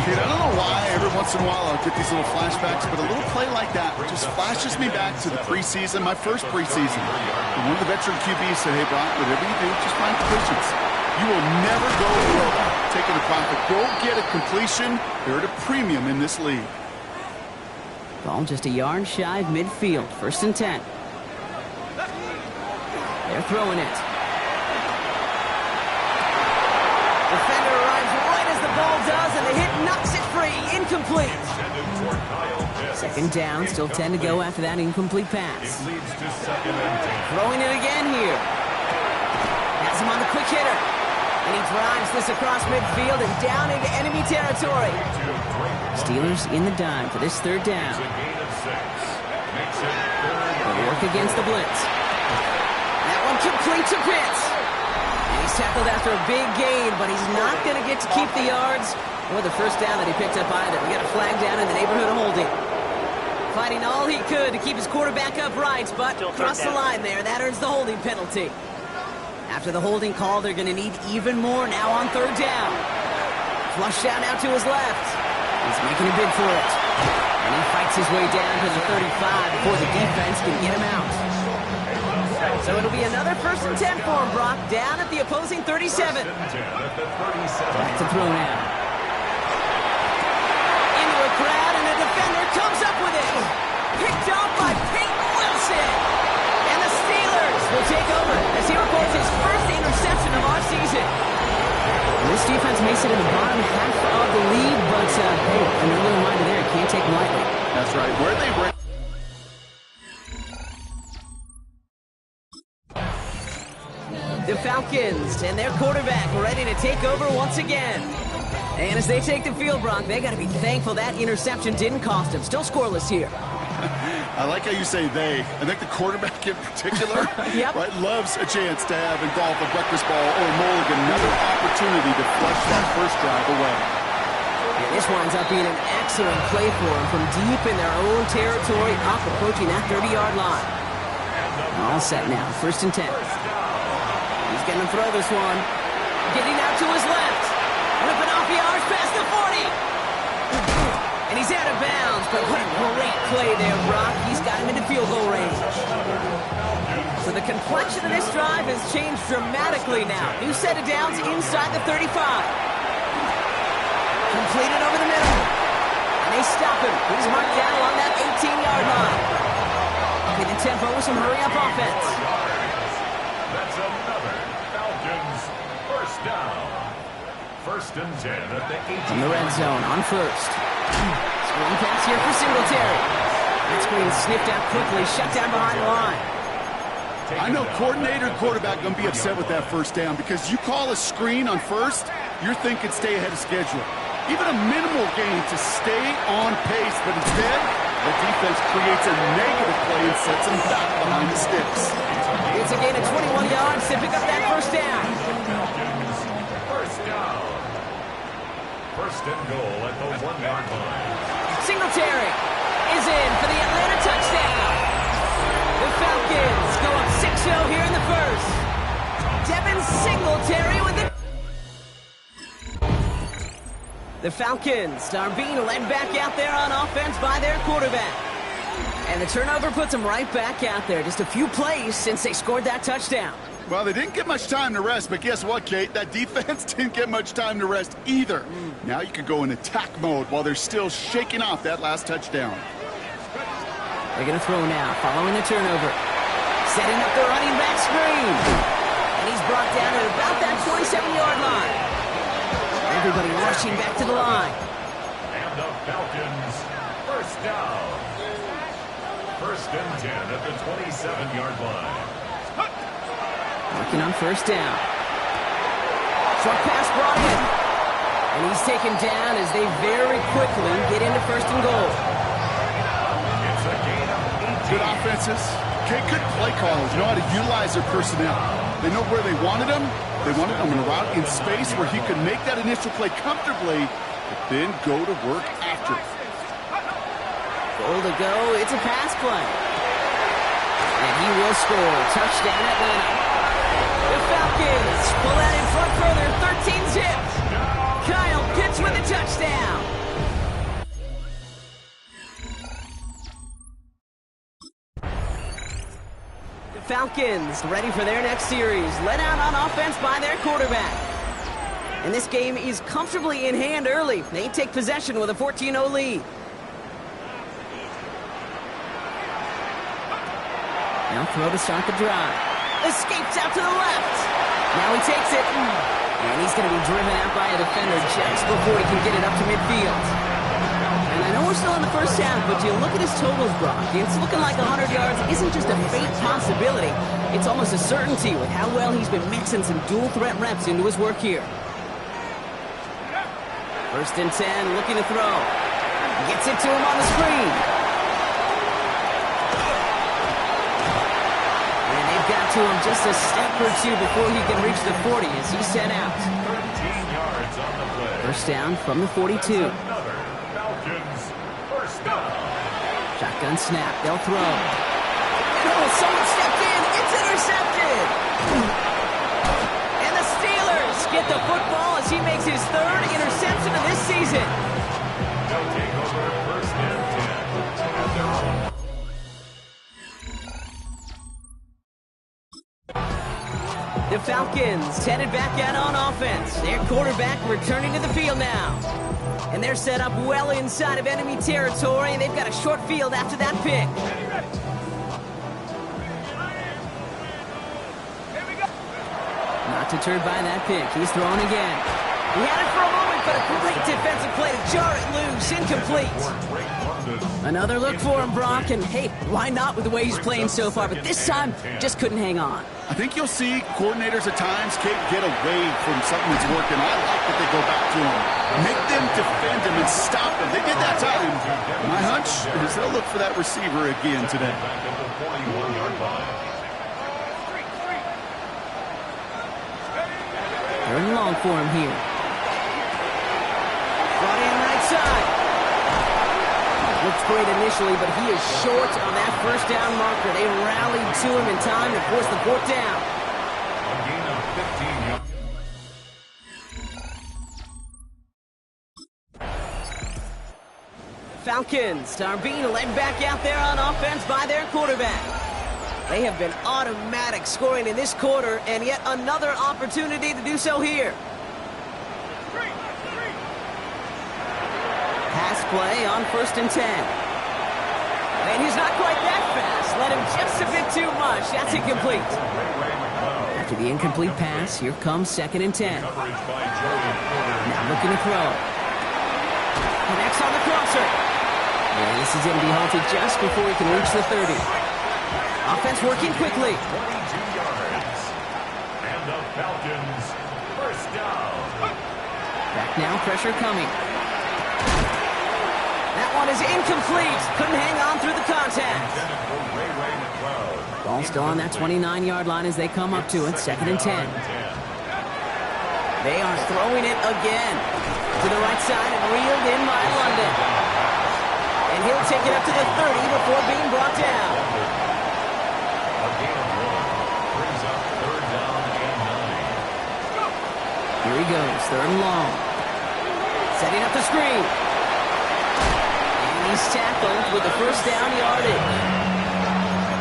Dude, I don't know why every once in a while I'll get these little flashbacks, but a little play like that just flashes me back to the preseason, my first preseason. And one of the veteran QBs said, hey, Brock, whatever you do, just find completions. You will never go broke taking a profit. Go get a completion. They're at a premium in this league. Ball just a yard shy of midfield. 1st and 10. They're throwing it. Defender arrives right as the ball does, and the hit knocks it free. Incomplete. 2nd down, still 10 to go after that incomplete pass. Throwing it again here. Has him on the quick hitter. And he drives this across midfield and down into enemy territory. Steelers in the dime for this 3rd down. They work against the blitz. That one complete to Pitts. And he's tackled after a big gain, but he's not going to get to keep the yards or the 1st down that he picked up either. We got a flag down in the neighborhood of holding. Fighting all he could to keep his quarterback upright, but across the line there, that earns the holding penalty. After the holding call, they're going to need even more now on 3rd down. Flush out now to his left. He's making a bid for it. And he fights his way down to the 35 before the defense can get him out. So it'll be another 1st and 10 for him, Brock, down at the opposing 37. Back to throw now. Into a crowd, and a defender comes up with it. Picked off by Peyton Wilson. And the Steelers will take over as he records his first interception of our season. And this defense may sit in the bottom half of the league, but hey, another reminder there, can't take them lightly. That's right. Where they rank. The Falcons and their quarterback ready to take over once again. And as they take the field, Brock, they got to be thankful that interception didn't cost them. Still scoreless here. I like how you say they. I think the quarterback in particular Yep. right, loves a chance to have involved a breakfast ball or a mulligan. Another opportunity to flush that first drive away. And this winds up being an excellent play for them from deep in their own territory, up approaching that 30-yard line. All set now, 1st and 10. He's going to throw this one. Getting out to his left. Ripping off yards past the 40. And he's out of bounds, but what a great play there, Brock. He's got him into field goal range. So the complexion of this drive has changed dramatically now. New set of downs inside the 35. Completed over the middle. And they stop him. He's marked down along that 18-yard line. Okay, the tempo with some hurry-up offense. That's another Falcons 1st down. 1st and 10 at the 18. In the red zone on 1st. Screen pass here for Singletary. That screen sniffed out quickly, shut down behind the line. I know coordinator and quarterback going to be upset with that 1st down because you call a screen on 1st, you're thinking stay ahead of schedule. Even a minimal gain to stay on pace, but instead, the defense creates a negative play and sets them back behind the sticks. It's a gain of 21 yards to pick up that 1st down. 1st down. 1st and goal at the 1-yard line. Singletary is in for the Atlanta touchdown. The Falcons go up 6-0 here in the 1st. Devin Singletary with the... The Falcons are being led back out there on offense by their quarterback. And the turnover puts them right back out there. Just a few plays since they scored that touchdown. Well, they didn't get much time to rest, but guess what, Kate? That defense didn't get much time to rest either. Now you could go in attack mode while they're still shaking off that last touchdown. They're going to throw now, following the turnover. Setting up the running back screen. And he's brought down at about that 27-yard line. Everybody rushing back to the line. And the Falcons, first down. First and 10 at the 27-yard line. Working on first down. Short pass brought in. And he's taken down as they very quickly get into first and goal. It's a gain of 18. Good offenses. Okay, good play callers know how to utilize their personnel. They know where they wanted him. They wanted him in a route in space where he could make that initial play comfortably, but then go to work after it. Goal to go. It's a pass play. And he will score. Touchdown Atlanta. The Falcons pull that in front further. 13 zips. Kyle Pitts with a touchdown. The Falcons ready for their next series. Led out on offense by their quarterback. And this game is comfortably in hand early. They take possession with a 14-0 lead. Now throw to start the drive. Escapes out to the left. Now he takes it. And he's going to be driven out by a defender just before he can get it up to midfield. And I know we're still in the first half, but you look at his totals, Brock. It's looking like 100 yards isn't just a faint possibility. It's almost a certainty with how well he's been mixing some dual threat reps into his work here. First and 10, looking to throw. Gets it to him on the screen. Got to him just a step or two before he can reach the 40 as he set out. 13 yards on the play. First down from the 42. Another Falcons first down. Shotgun snap. They'll throw. Oh, someone stepped in. It's intercepted. And the Steelers get the football as he makes his third interception of this season. They'll take over first and 10 at their own. The Falcons headed back out on offense. Their quarterback returning to the field now. And they're set up well inside of enemy territory, and they've got a short field after that pick. Not deterred by that pick. He's throwing again. He had it for a moment, but a great defensive play to jar it loose. Incomplete. Another look for him, Brock, and hey, why not with the way he's playing so far? But this time, just couldn't hang on. I think you'll see coordinators at times can't get away from something that's working. I like that they go back to him. Make them defend him and stop him. They did that time. My hunch is they'll look for that receiver again today. Third and long for him here. Brought in right side. Looks great initially, but he is short on that first down marker. They rallied to him in time to force the fourth down. A gain of 15 yards. Falcons are being led back out there on offense by their quarterback. They have been automatic scoring in this quarter, and yet another opportunity to do so here. Pass play on first and 10. And he's not quite that fast. Let him just a bit too much. That's incomplete. After the incomplete pass, here comes second and 10. Now looking to throw. Connects on the crosser. And this is going to be halted just before he can reach the 30. Offense working quickly. 22 yards. And the Falcons first down. Back now, pressure coming. That one is incomplete. Couldn't hang on through the contact. Ball still on that 29-yard line as they come up to it. Second and 10. They are throwing it again. To the right side and reeled in by London. And he'll take it up to the 30 before being brought down. Here he goes, third and long. Setting up the screen. And he's tackled with the first down yardage.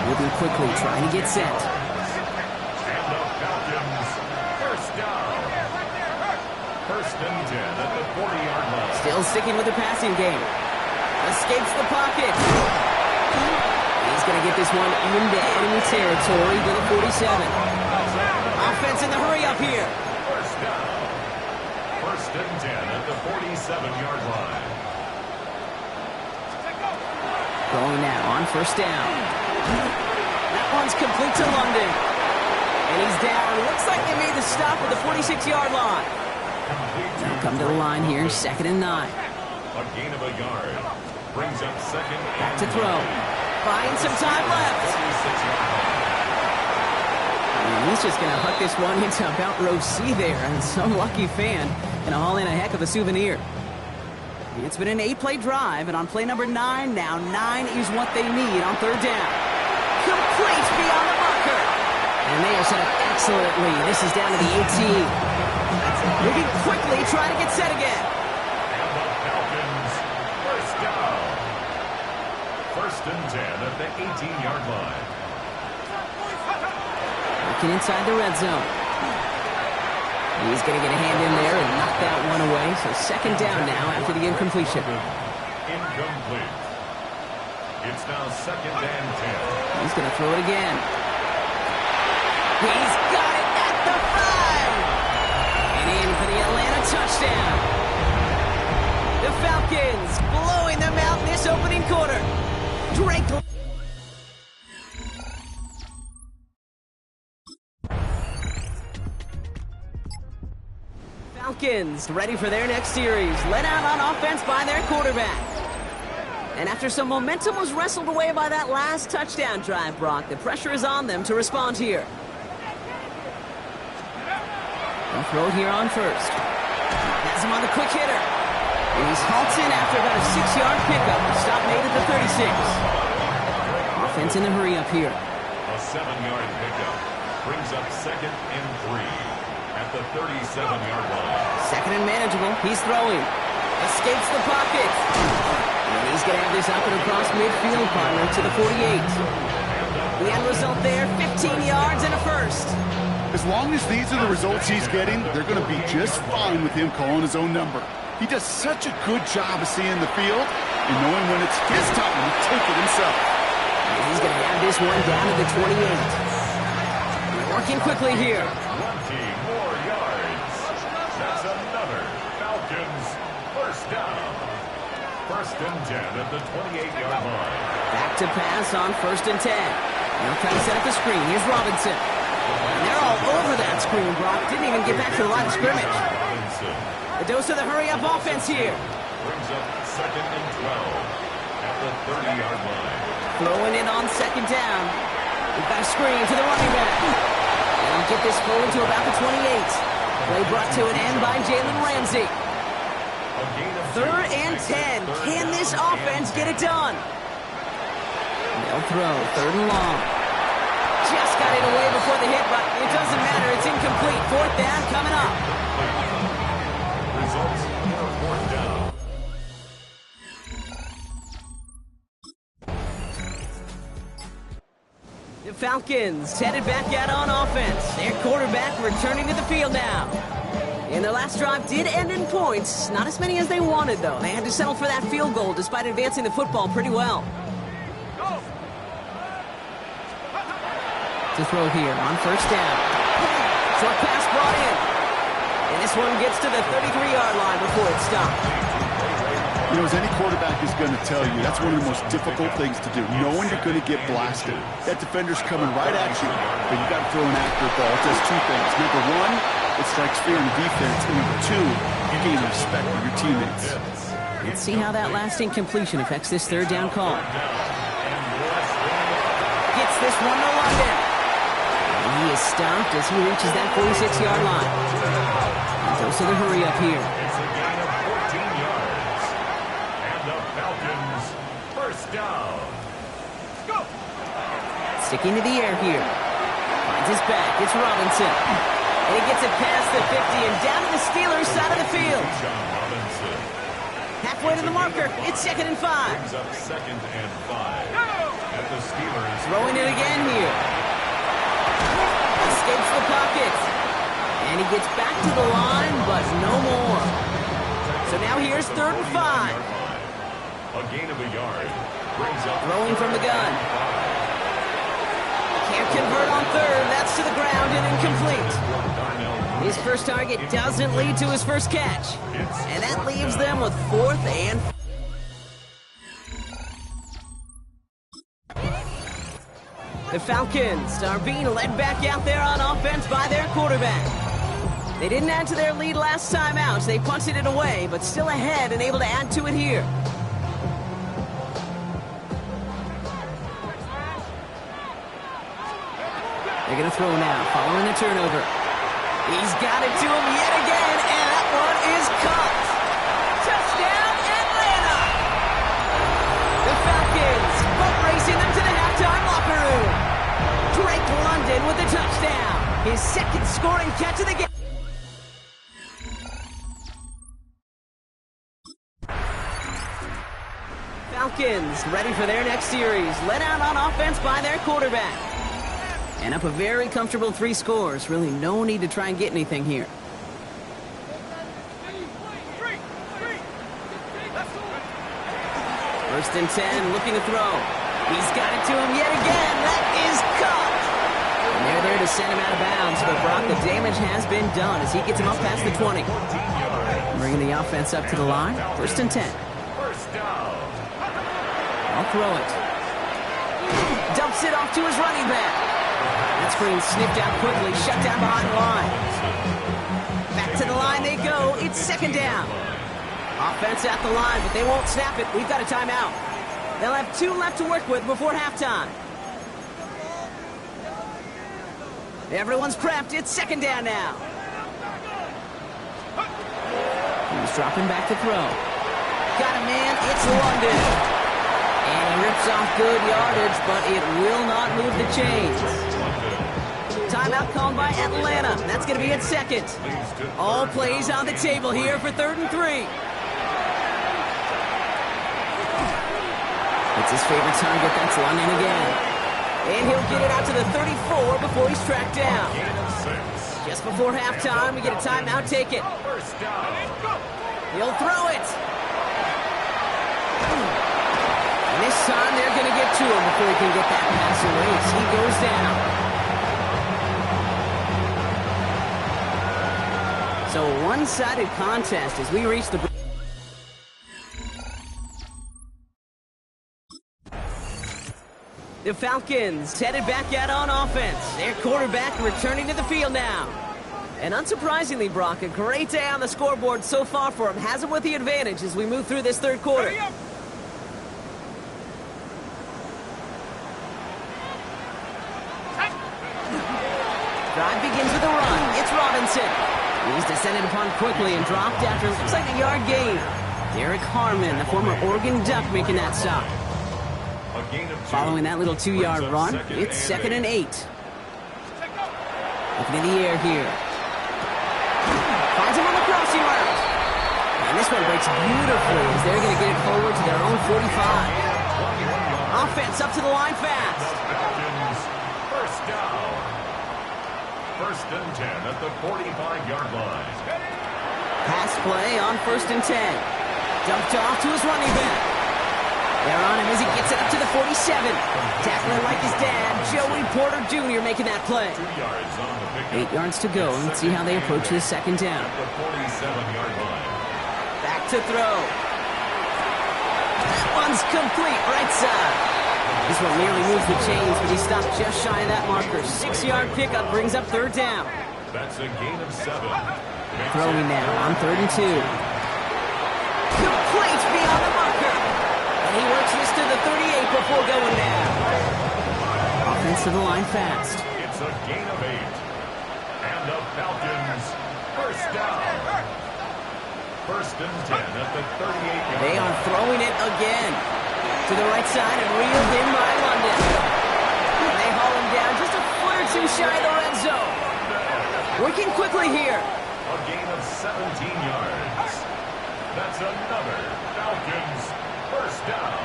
Moving quickly, trying to get set. And the Falcons first down. First and 10 at the 40-yard line. Still sticking with the passing game. Escapes the pocket. He's going to get this one into enemy territory to the 47. Offense in the hurry up here. First down. First and 10 at the 47-yard line. Going now on first down. That one's complete to London. And he's down. Looks like they made the stop at the 46-yard line. They'll come to the line here, 2nd and 9. A gain of a yard. Brings up second Back to throw. Buying some time left. 46-yard line. And he's just going to huck this one into about row C there. And some lucky fan going to haul in a heck of a souvenir. It's been an 8-play drive, and on play number 9, now 9 is what they need on 3rd down. Complete beyond the marker. And they are set up excellently. This is down to the 18. Moving quickly, trying to get set again. And the Falcons, first down. First and 10 at the 18-yard line. Working inside the red zone. He's going to get a hand in there and knock that one away. So 2nd down now after the incompletion. Incomplete. It's now 2nd and 10. He's going to throw it again. He's got it at the 5. And in for the Atlanta touchdown. The Falcons blowing them out in this opening quarter. Drake. Falcons ready for their next series. Led out on offense by their quarterback. And after some momentum was wrestled away by that last touchdown drive, Brock, the pressure is on them to respond here. They'll throw it here on first. Has him on the quick hitter. And he's halted after about a 6-yard pickup. Stop made at the 36. Offense in a hurry up here. A 7-yard pickup brings up 2nd and 3 at the 37-yard line. 2nd and manageable. He's throwing. Escapes the pocket. And he's going to have this up and across midfield, partner, to the 48. The end result there, 15 yards and a first. As long as these are the results he's getting, they're going to be just fine with him calling his own number. He does such a good job of seeing the field and knowing when it's his time to take it himself. And he's going to have this one down to the 28. They're working quickly here. 20 more yards. That's another Falcons first down. First and 10 at the 28-yard line. Back to pass on 1st and 10. They'll try to set up the screen. Here's Robinson. And they're all over that screen, Brock. Didn't even get back to the line of scrimmage. Robinson The dose of the hurry-up offense here. brings up 2nd and 12 at the 30-yard line. Throwing it on 2nd down. We've got a screen to the running back. And he'll get this forward to about the 28. Play brought to an end by Jalen Ramsey. A gain of 3rd and 10. Can this offense get it done? They'll throw 3rd and long. Just got it away before the hit, but it doesn't matter. It's incomplete. 4th down coming up. Results for 4th down. The Falcons headed back out on offense. Their quarterback returning to the field now. And their last drive did end in points. Not as many as they wanted, though. They had to settle for that field goal despite advancing the football pretty well. To throw here on 1st down. Short pass brought in. And this one gets to the 33-yard line before it's stopped. You know, as any quarterback is going to tell you, that's one of the most difficult things to do, knowing you're going to get blasted. That defender's coming right at you, but you got to throw an accurate ball. It does 2 things. Number 1, it strikes fear in the defense. And number 2, you gain the respect of your teammates. Let's see how that last incompletion affects this 3rd down call. Gets this one to London. And he is stopped as he reaches that 46-yard line. Dose of the hurry up here. It's a gain of 14 yards. And the Falcons first down. Go! Sticking to the air here. Finds his back. It's Robinson. And he gets it past the 50 and down to the Steelers' side of the field. John Robinson Halfway to the marker. It's 2nd and 5. brings up 2nd and 5 at the Steelers. Throwing it again here. Escapes the pocket. And he gets back to the line, but no more. So now here's 3rd and 5. A gain of a yard. Brings up Throwing from the gun. Can't convert on 3rd. That's to the ground and incomplete. first target doesn't lead to his first catch. And that leaves them with 4th and... The Falcons are being led back out there on offense by their quarterback. They didn't add to their lead last time out. They punted it away, but still ahead and able to add to it here. They're going to throw now, following the turnover. He's got it to him yet again, and that one is caught. Touchdown, Atlanta! The Falcons boat racing them to the halftime locker room. Drake London with the touchdown. His second scoring catch of the game. Falcons ready for their next series. Led out on offense by their quarterback. And up a very comfortable 3 scores. Really no need to try and get anything here. First and 10, looking to throw. He's got it to him yet again. That is caught. And they're there to send him out of bounds. But Brock, the damage has been done as he gets him up past the 20. Bringing the offense up to the line. First and 10. I'll throw it. Dumps it off to his running back. That screen snipped out quickly, shut down behind the line. Back to the line they go. It's second down. Offense at the line, but they won't snap it. We've got a timeout. They'll have 2 left to work with before halftime. Everyone's prepped. It's second down now. He's dropping back to throw. Got a man. It's London. And he rips off good yardage, but it will not move the chains. Timeout called by Atlanta. That's going to be at second. All plays on the table here for 3rd and 3. It's his favorite target. That's London again. And he'll get it out to the 34 before he's tracked down. Just before halftime, we get a timeout. Take it. He'll throw it. And this time they're going to get to him before he can get that pass away as he goes down. So a one-sided contest as we reach the... The Falcons headed back out on offense. Their quarterback returning to the field now. And unsurprisingly, Brock, a great day on the scoreboard so far for him. Has him with the advantage as we move through this 3rd quarter. Drive begins with a run. It's Robinson. He's descended upon quickly and dropped after looks like a yard gain. Derek Harmon, the former Oregon Duck, making that stop. Following that little 2-yard run, it's 2nd and 8. Looking in the air here. Finds him on the crossing route. And this one breaks beautifully as they're going to get it forward to their own 45. Offense up to the line fast. First down. 1st and 10 at the 45-yard line. Pass play on 1st and 10. Dumped off to his running back. They're on him as he gets it up to the 47. Tackling like his dad, Joey Porter Jr. making that play. 8 yards to go. Let's see how they approach this second down. Back to throw. That one's complete, right side. This one nearly moves the chains, but he stopped just shy of that marker. 6-yard pickup brings up 3rd down. That's a gain of 7. Throwing now on 3rd and 2. Complete beyond the marker. And he works this to the 38 before going down. Offense to the line fast. It's a gain of 8. And the Falcons, first down. 1st and 10 at the 38. They are throwing it again. To the right side and reeled in by London. They haul him down just a foot or 2 shy of the red zone. Working quickly here. A gain of 17 yards. That's another Falcons first down.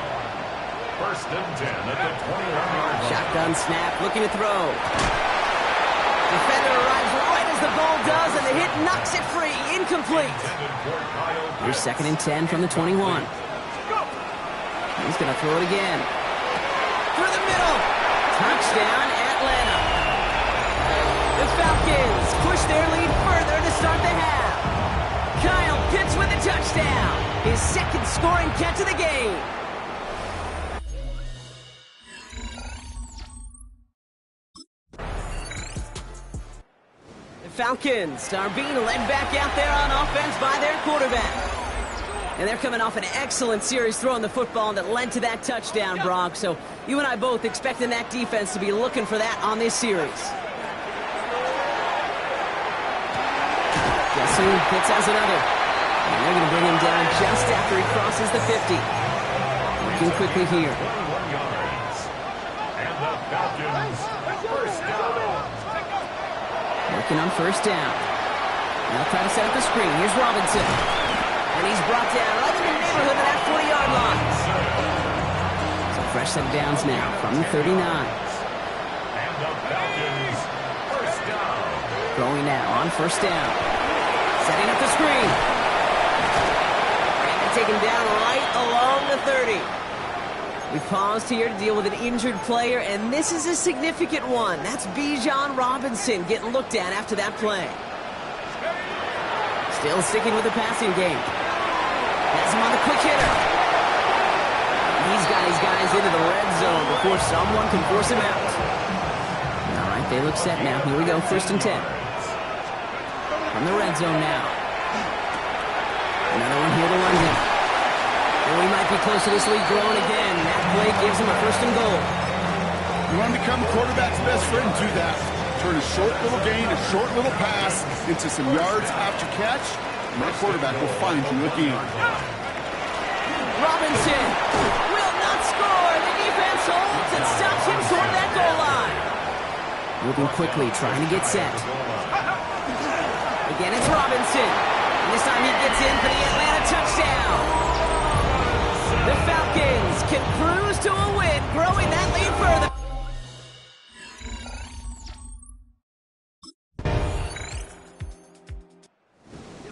1st and 10 at the 21-yard line. Shotgun snap, looking to throw. Defender arrives right as the ball does, and the hit knocks it free. Incomplete. Here's 2nd and 10 from the 21. He's going to throw it again. Through the middle. Touchdown, Atlanta. The Falcons push their lead further to start touchdown. His second scoring catch of the game. The Falcons are being led back out there on offense by their quarterback. And they're coming off an excellent series throwing the football that led to that touchdown, Brock. So you and I both expecting that defense to be looking for that on this series. Yasu Pitts has another. And they're going to bring him down just after he crosses the 50. Working quickly here. 21 yards. And the Falcons, first down. Working on first down. Now try to set up the screen. Here's Robinson. And he's brought down right in the neighborhood of that 40-yard line. So fresh set of downs now from the 39. And the Falcons, first down. Throwing now on first down. Setting up the screen. And taken down right along the 30. We've paused here to deal with an injured player, and this is a significant one. That's Bijan Robinson getting looked at after that play. Still sticking with the passing game. Has him on the quick hitter. He's got his guys into the red zone before someone can force him out. All right, they look set now. Here we go, 1st and 10. From the red zone now. Another one here to London. And we might be close to this lead growing again. That play gives him a 1st and goal. You want to become quarterback's best friend, do that. Turn a short little gain, a short little pass into some yards after catch, and that quarterback will find you again. Robinson will not score. The defense holds and stops him toward that goal line. Moving quickly, trying to get set. Again, it's Robinson. And this time he gets in for the Atlanta touchdown. The Falcons can cruise to a win, growing that lead further.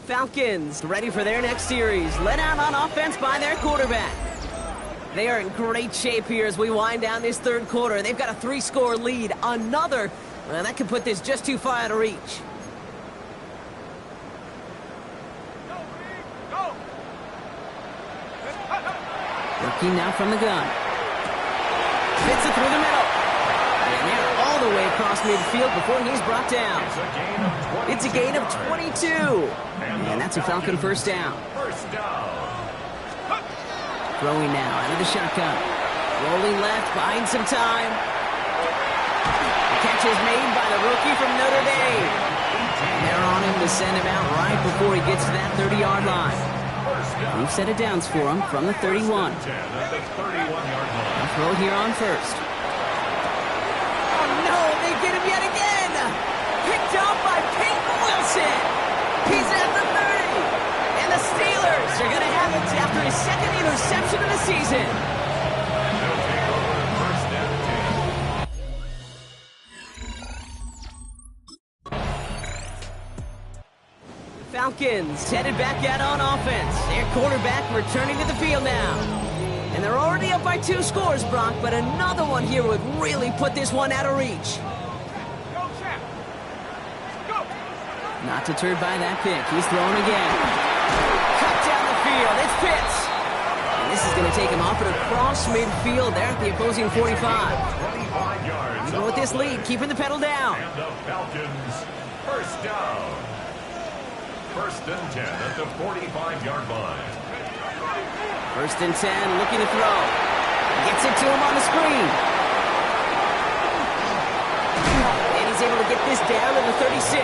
Falcons ready for their next series, led out on offense by their quarterback. They are in great shape here as we wind down this third quarter. They've got a 3-score lead. Another, well, that could put this just too far out of reach. Working now from the gun. Fits it through the middle. And they're all the way across midfield before he's brought down. It's a gain of 22. And that's a Falcon first down. Throwing now out of the shotgun. Rolling left, buying some time. The catch is made by the rookie from Notre Dame. And they're on him to send him out right before he gets to that 30-yard line. We've set it downs for him from the 31. They'll throw here on first. Oh no, they get him yet again! Picked off by Peyton Wilson! He's at the 30! And the Steelers are going to have it after his second interception of the season. Falcons headed back out on offense. Their quarterback returning to the field now. And they're already up by 2 scores, Brock, but another one here would really put this one out of reach. Not deterred by that pick. He's throwing again. Cut down the field. It's Pitts. And this is going to take him off and across midfield there at the opposing 45. Even with this lead, keeping the pedal down. And the Falcons, first down. 1st and 10 at the 45-yard line. 1st and 10, looking to throw. Gets it to him on the screen. And he's able to get this down to the 36.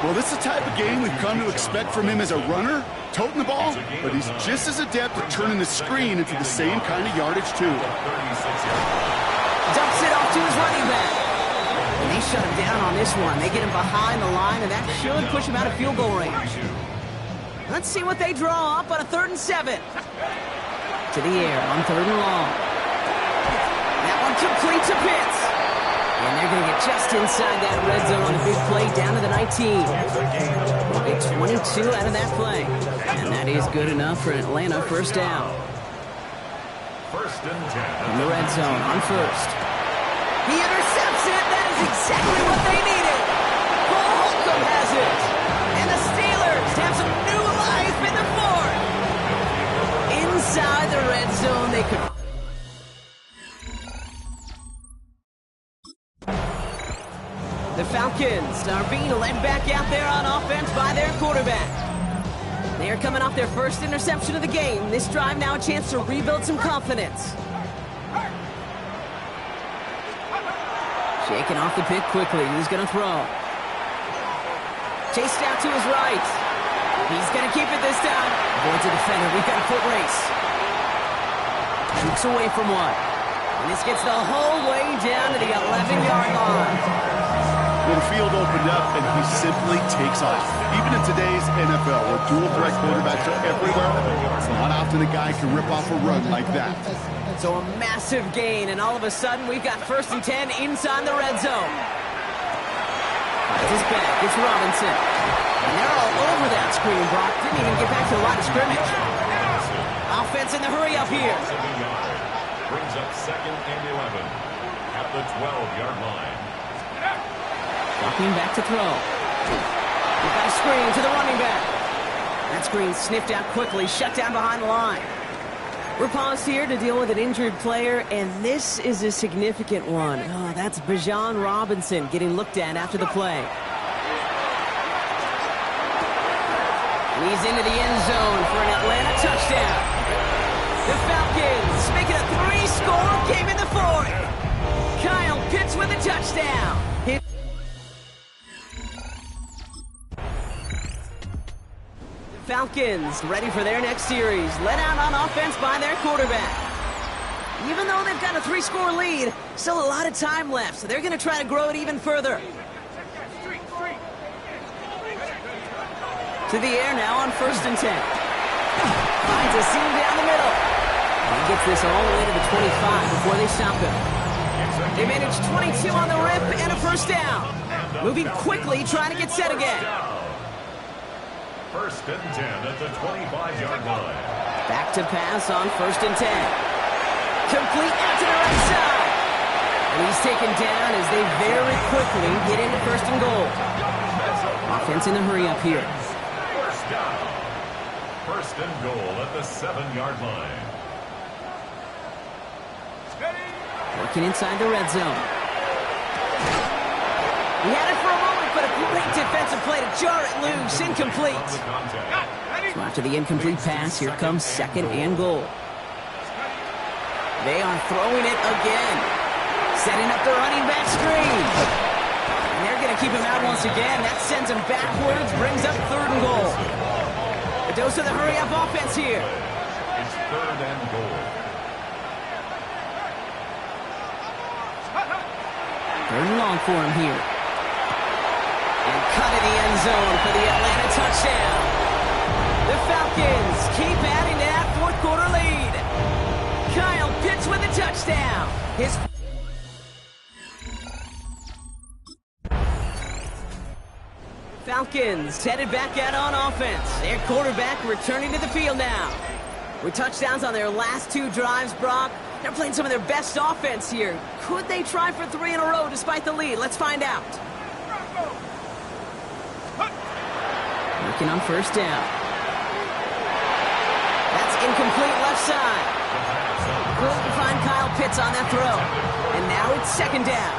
Well, this is the type of game we've come to expect from him as a runner, toting the ball, but he's just as adept at turning the screen into the same kind of yardage, too. Dumps it off to his running back. And they shut him down on this one. They get him behind the line, and that should push him out of field goal range. Let's see what they draw up on a 3rd and 7. To the air on 3rd and long. That one complete to Pitts. And they're going to get just inside that red zone on a big play down to the 19. We'll get 22 out of that play. And that is good enough for Atlanta first down. 1st and 10. In the red zone on first. He intercepts it. That is exactly what they needed. Cole Holcomb has it. And the Steelers have some new life in the The Falcons are being led back out there on offense by their quarterback. They are coming off their first interception of the game. This drive now a chance to rebuild some confidence. Shaking off the pick quickly. He's going to throw. Chased out to his right. He's going to keep it this time. Avoids a defender. We've got a foot race. Shoots away from one. And this gets the whole way down to the 11-yard line. Well, the field opened up, and he simply takes off. Even in today's NFL, where dual-threat quarterbacks are everywhere, it's not often a guy can rip off a run like that. So a massive gain, and all of a sudden, we've got 1st and 10 inside the red zone. Finds his back. It's Robinson. And they're all over that screen, Brock. Didn't even get back to the line of scrimmage. Offense in the hurry up here. Brings up 2nd and 11 at the 12-yard line. Walking back to throw. We've got a screen to the running back. That screen sniffed out quickly, shut down behind the line. We're paused here to deal with an injured player, and this is a significant one. Oh, that's Bijan Robinson getting looked at after the play. And he's into the end zone for an Atlanta touchdown. The Falcons make it a 3-score game in the 4th. Kyle Pitts with a touchdown. Falcons ready for their next series, led out on offense by their quarterback. Even though they've got a 3-score lead, still a lot of time left, so they're going to try to grow it even further. To the air now on 1st and 10. Finds a seam down the middle. He gets this all the way to the 25 before they stop him. They manage 22 on the rip and a 1st down. Moving quickly, trying to get set again. 1st and 10 at the 25-yard line. Back to pass on 1st and 10. Complete out to the right side. And he's taken down as they very quickly get into 1st and goal. Offense in a hurry up here. 1st down. 1st and goal at the 7-yard line. Working inside the red zone. He had it for a moment, but a great defensive play to jar it loose. Incomplete. So after the incomplete pass, here comes 2nd and goal. They are throwing it again. Setting up the running back screen. And they're going to keep him out once again. That sends him backwards, brings up 3rd and goal. A dose of the hurry-up offense here. It's 3rd and goal. 3rd and long for him here. And cut in the end zone for the Atlanta touchdown. The Falcons keep adding to that 4th quarter lead. Kyle Pitts with a touchdown. His Falcons headed back out on offense. Their quarterback returning to the field now. With touchdowns on their last 2 drives, Brock, they're playing some of their best offense here. Could they try for 3 in a row despite the lead? Let's find out. Working on 1st down. That's incomplete left side. Couldn't find Kyle Pitts on that throw. And now it's 2nd down.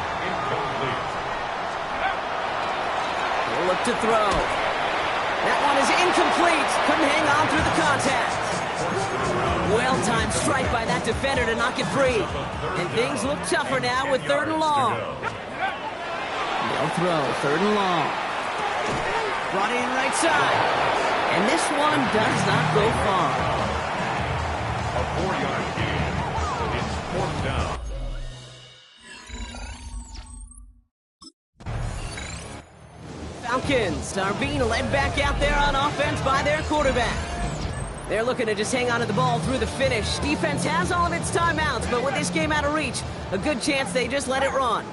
They'll look to throw. That one is incomplete. Couldn't hang on through the contact. Well-timed strike by that defender to knock it free. And things look tougher now with 3rd and long. They'll throw 3rd and long. Brought in right side. And this one does not go far. A 4-yard gain. It's 4th down. Falcons are being led back out there on offense by their quarterback. They're looking to just hang on to the ball through the finish. Defense has all of its timeouts, but with this game out of reach, a good chance they just let it run.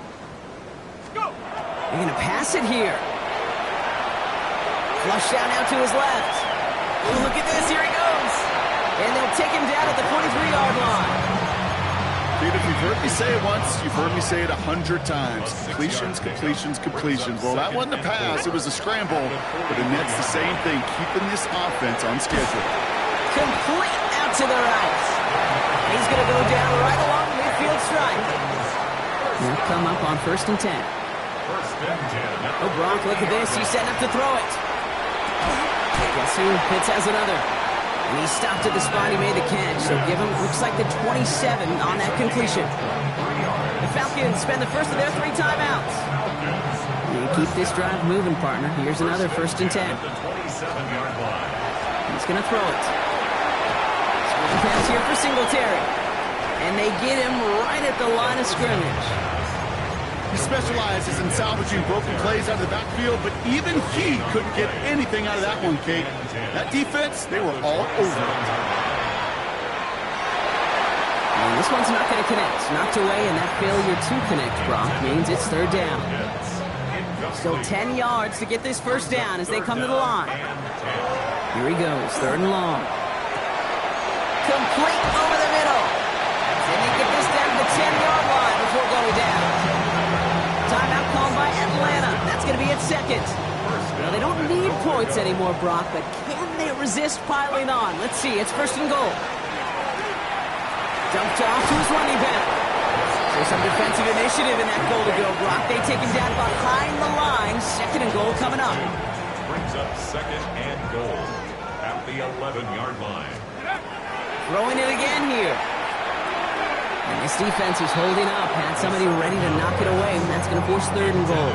They're going to pass it here. Flushed out now to his left. Oh, look at this. Here he goes. And they'll take him down at the 43-yard line. Dude, if you've heard me say it once, you've heard me say it 100 times. Completions, completions, completions. Well, that wasn't a pass. It was a scramble. But the Nets, the same thing, keeping this offense on schedule. Complete out to the right. He's going to go down right along the midfield stripe. They'll come up on 1st and 10. 1st Oh, Brock, look at this. He's setting up to throw it. Guess who? Pitts has another. And he stopped at the spot he made the catch. So give him, looks like the 27 on that completion. The Falcons spend the first of their 3 timeouts. You keep this drive moving, partner. Here's another 1st and 10. He's going to throw it. Swing pass here for Singletary. And they get him right at the line of scrimmage. He specializes in salvaging broken plays out of the backfield, but even he couldn't get anything out of that one, Kate. That defense, they were all over it. And this one's not going to connect. Knocked away, and that failure to connect, Brock, means it's 3rd down. Still 10 yards to get this 1st down as they come to the line. Here he goes, 3rd and long. Complete over the middle. And they get this down to the 10-yard line before going down. Timeout called by Atlanta. That's going to be its 2nd. Now, they don't need points anymore, Brock, but can they resist piling on? Let's see. It's 1st and goal. Dumped off to his running back. So some defensive initiative in that goal to go, Brock. They take him down behind the line. 2nd and goal coming up. Brings up 2nd and goal at the 11-yard line. Throwing it again here. And this defense is holding up. Had somebody ready to knock it away, and that's going to force 3rd and goal.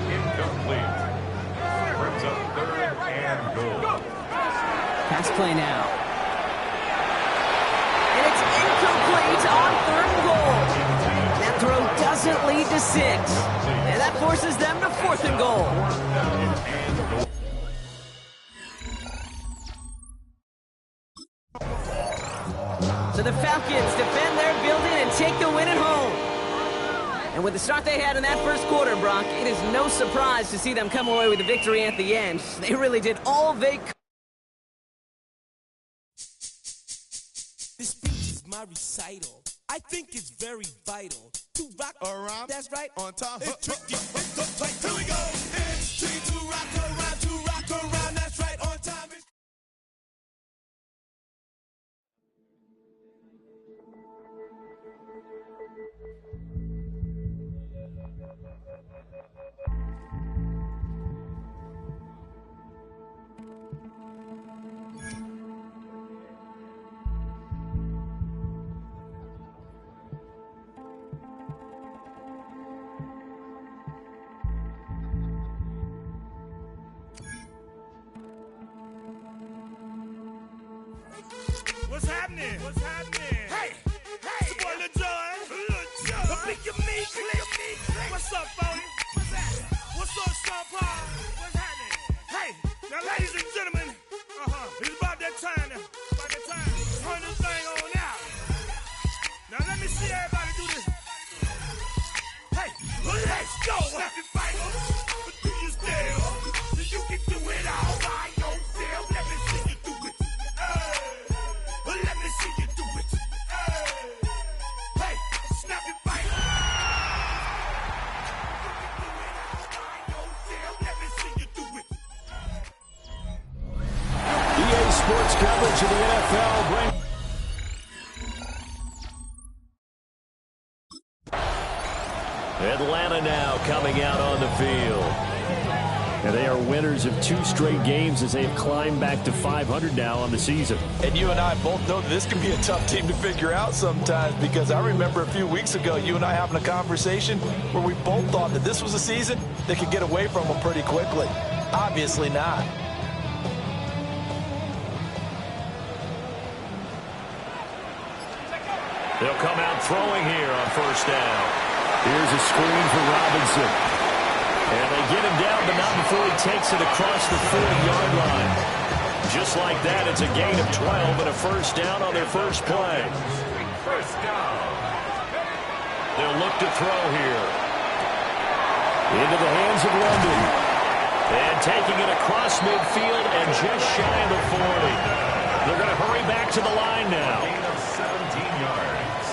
Incomplete. Brings up 3rd and goal. Pass play now. And it's incomplete on 3rd and goal. That throw doesn't lead to 6. And that forces them to 4th and goal. So the Falcons defend their building and take the win at home. And with the start they had in that 1st quarter, Brock, it is no surprise to see them come away with a victory at the end. They really did all they could. This speech is my recital. I think it's very vital to rock around. That's right, on time. It's tricky, it's uptight. Here we go. It's tricky to rock around. That's right, on time. What's happening? What's happening? Hey, it's your boy Lil Jon. The big your me click. What's up, Phony? What's happening? What's up, Sean Paul? What's happening? Hey, now ladies and gentlemen, it's about that time to turn this thing on out. Now let me see everybody do this. Hey, let's go. Happy fighters, but do you still? You can do it all by yourself. Let me see you do it. Let me see you do it. Hey, snap your fight. Let me see you do it. EA Sports coverage of the NFL brings Atlanta now coming out on the field. And they are winners of 2 straight games as they have climbed back to 500 now on the season. And you and I both know that this can be a tough team to figure out sometimes, because I remember a few weeks ago you and I having a conversation where we both thought that this was a season that could get away from them pretty quickly. Obviously not. They'll come out throwing here on 1st down. Here's a screen for Robinson. And they get him down, but not before he takes it across the 4-yard line. Just like that, it's a gain of 12 and a 1st down on their first play. 1st down. They'll look to throw here. Into the hands of London. And taking it across midfield and just shy of the 40. They're going to hurry back to the line now. Gain of 17 yards.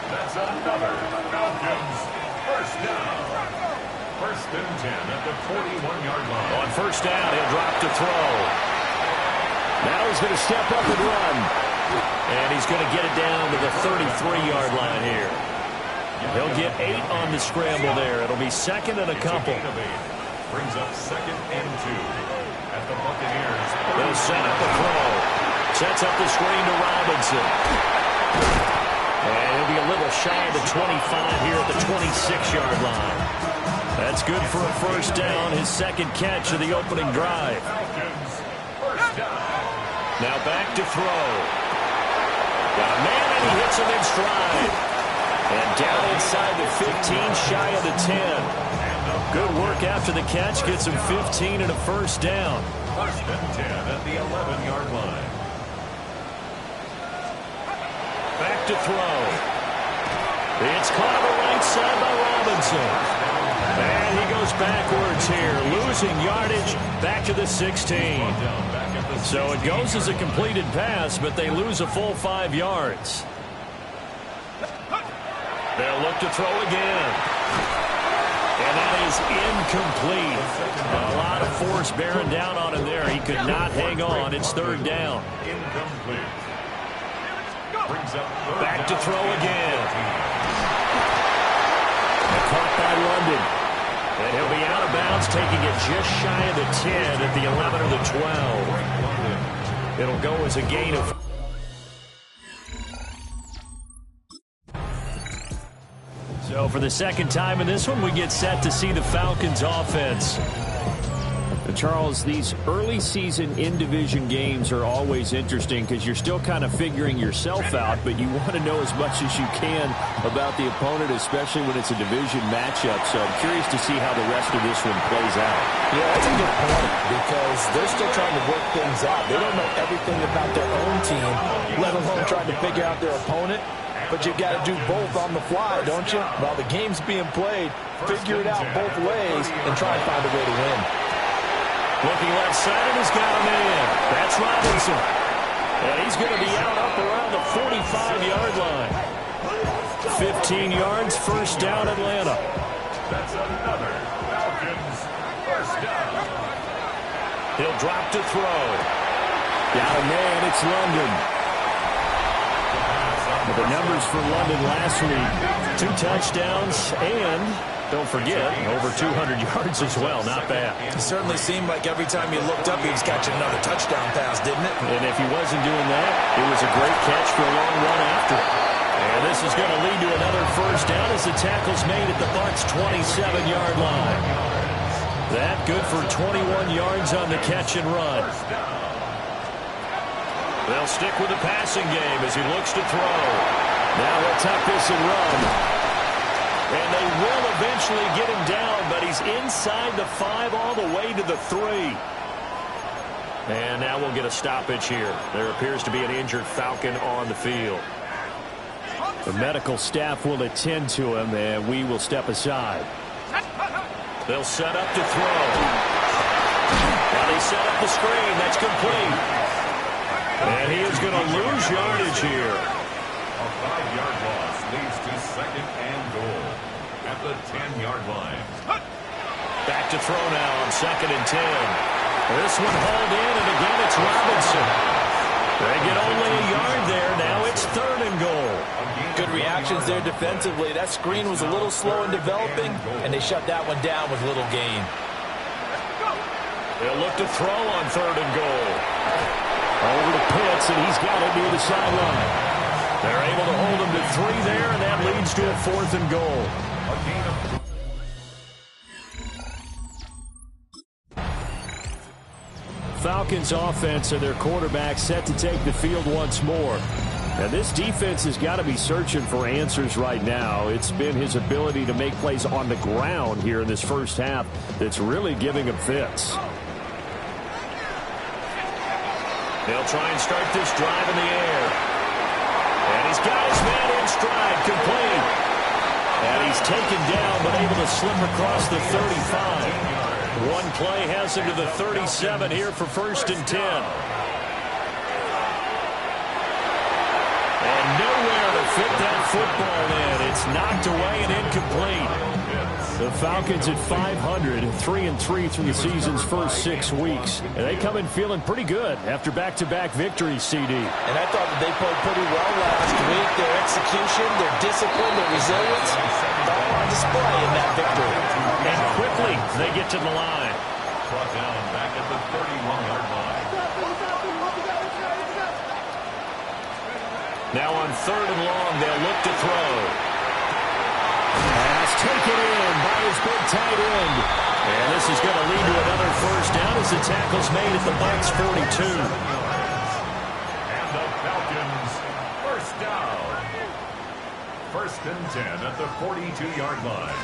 That's another Falcons 1st down. 1st and 10 at the 41-yard line. On 1st down, he'll drop to throw. Now he's going to step up and run. And he's going to get it down to the 33-yard line here. He'll get 8 on the scramble there. It'll be second and a couple. Brings up second and 2 at the Buccaneers. They'll set up a throw. Sets up the screen to Robinson. And he'll be a little shy of the 25 here at the 26-yard line. That's good for a first down, his second catch of the opening drive. Now back to throw. Got a man and he hits him in stride. And down inside the 15, shy of the 10. Good work after the catch, gets him 15 and a first down. First and 10 at the 11-yard line. Back to throw. It's caught on the right side by Robinson. And he goes backwards here, losing yardage back to the 16. So it goes as a completed pass, but they lose a full 5 yards. They'll look to throw again. And that is incomplete. A lot of force bearing down on him there. He could not hang on. It's third down. Incomplete. Back to throw again. Caught by London. And he'll be out of bounds, taking it just shy of the 10 at the 11 or the 12. It'll go as a gain of... So for the second time in this one, we get set to see the Falcons offense. Charles, these early season in-division games are always interesting because you're still kind of figuring yourself out, but you want to know as much as you can about the opponent, especially when it's a division matchup. So I'm curious to see how the rest of this one plays out. Yeah, that's a good point because they're still trying to work things out. They don't know everything about their own team, let alone trying to figure out their opponent. But you've got to do both on the fly, don't you? While the game's being played, figure it out both ways and try and find a way to win. Looking left side, and he's got a man. That's Robinson. And he's going to be out up around the 45-yard line. 15 yards, first down, Atlanta. That's another Falcons first down. He'll drop to throw. Got a man, it's London. But the numbers for London last week, 2 touchdowns and... don't forget, over 200 yards as well. Not bad. It certainly seemed like every time you looked up, he was catching another touchdown pass, didn't it? And if he wasn't doing that, it was a great catch for a long run after. And this is going to lead to another first down as the tackle's made at the Bucs' 27-yard line. That good for 21 yards on the catch and run. They'll stick with the passing game as he looks to throw. Now he'll tuck this and run. And they will eventually get him down, but he's inside the 5 all the way to the 3. And now we'll get a stoppage here. There appears to be an injured Falcon on the field. The medical staff will attend to him, and we will step aside. They'll set up to throw. Now they set up the screen. That's complete. And he is going to lose yardage here. A 5-yard loss leads to second and goal at the 10-yard line. Back to throw now on second and 10. This one hauled in, and again it's Robinson. They get only a yard there. Now it's third and goal. Good reactions there defensively. That screen was a little slow in developing, and they shut that one down with little gain. They'll look to throw on third and goal. Over to Pitts, and he's got it near the sideline. They're able to hold him to 3 there, and that leads to a fourth and goal. Falcons offense and their quarterback set to take the field once more. And this defense has got to be searching for answers right now. It's been his ability to make plays on the ground here in this first half that's really giving him fits. They'll try and start this drive in the air. And he's got his man in stride, complete. And he's taken down, but able to slip across the 35. One play has him to the 37 here for first and 10. And nowhere to fit that football in. It's knocked away and incomplete. The Falcons at 500, 3-3 through the season's first 6 weeks. And they come in feeling pretty good after back-to-back victories, CD. And I thought that they played pretty well last week. Their execution, their discipline, their resilience, all on display in that victory. And quickly, they get to the line. Brought down back at the 31-yard line. Now on 3rd and long, they'll look to throw. Pass taken in by his big tight end. And this is going to lead to another first down as the tackle's made at the Bucs 42. And the Falcons, first down. 1st and 10 at the 42-yard line.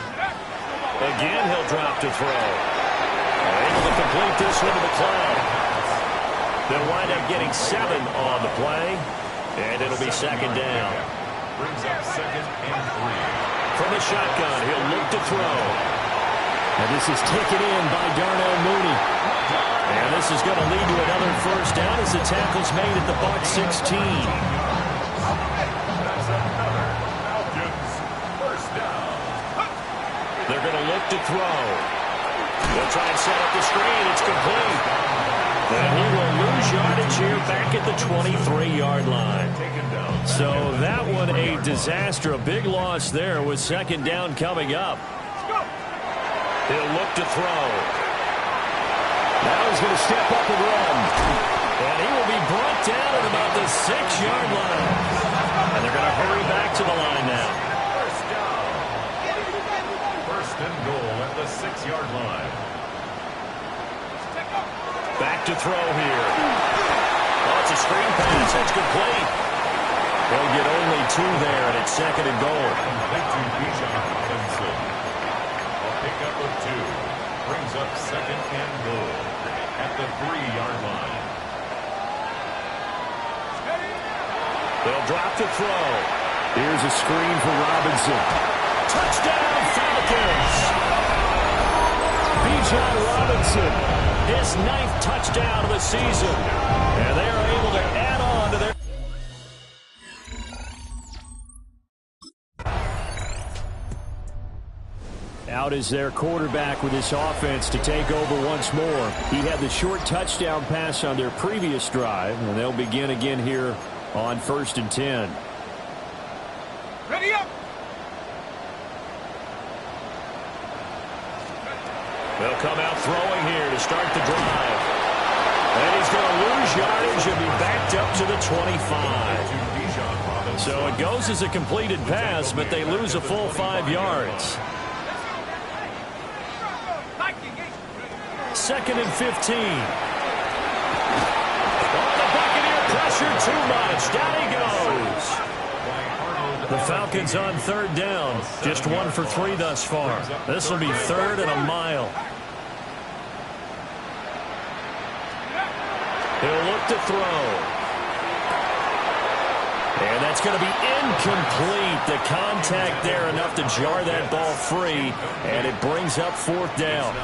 Again, he'll drop to throw. Able to complete this one to the cloud. They'll wind up getting 7 on the play. And it'll be 2nd down. Brings up 2nd and 3. From the shotgun, he'll look to throw. And this is taken in by Darnell Mooney. And this is going to lead to another first down as the tackle's made at the Bucs 16. That's another Falcons first down. They're going to look to throw. They'll try and set up the screen. It's complete. And he will lose yardage here back at the 23-yard line. So that one a disaster. A big loss there with 2nd down coming up. He'll look to throw. Now he's going to step up and run. And he will be brought down at about the 6-yard line. And they're going to hurry back to the line now. First down. 1st and goal at the 6-yard line. Back to throw here. Oh, it's a screen pass. That's complete. They'll get only 2 there, and it's 2nd and goal. Complete to Bijan Robinson. A pickup of 2. Brings up 2nd and goal at the 3-yard line. They'll drop to throw. Here's a screen for Robinson. Touchdown, Falcons! Bijan Robinson, his 9th touchdown of the season. And they are able to add on to their... Out is their quarterback with this offense to take over once more. He had the short touchdown pass on their previous drive, and they'll begin again here on 1st and 10. Ready up! They'll come out throwing here to start the drive. And he's going to lose yardage and be backed up to the 25. So it goes as a completed pass, but they lose a full 5 yards. 2nd and 15. Oh, the Buccaneer pressure too much. Down he goes. The Falcons on 3rd down. Just 1 for 3 thus far. This will be 3rd and a mile. He'll look to throw. And that's going to be incomplete. The contact there enough to jar that ball free. And it brings up 4th down.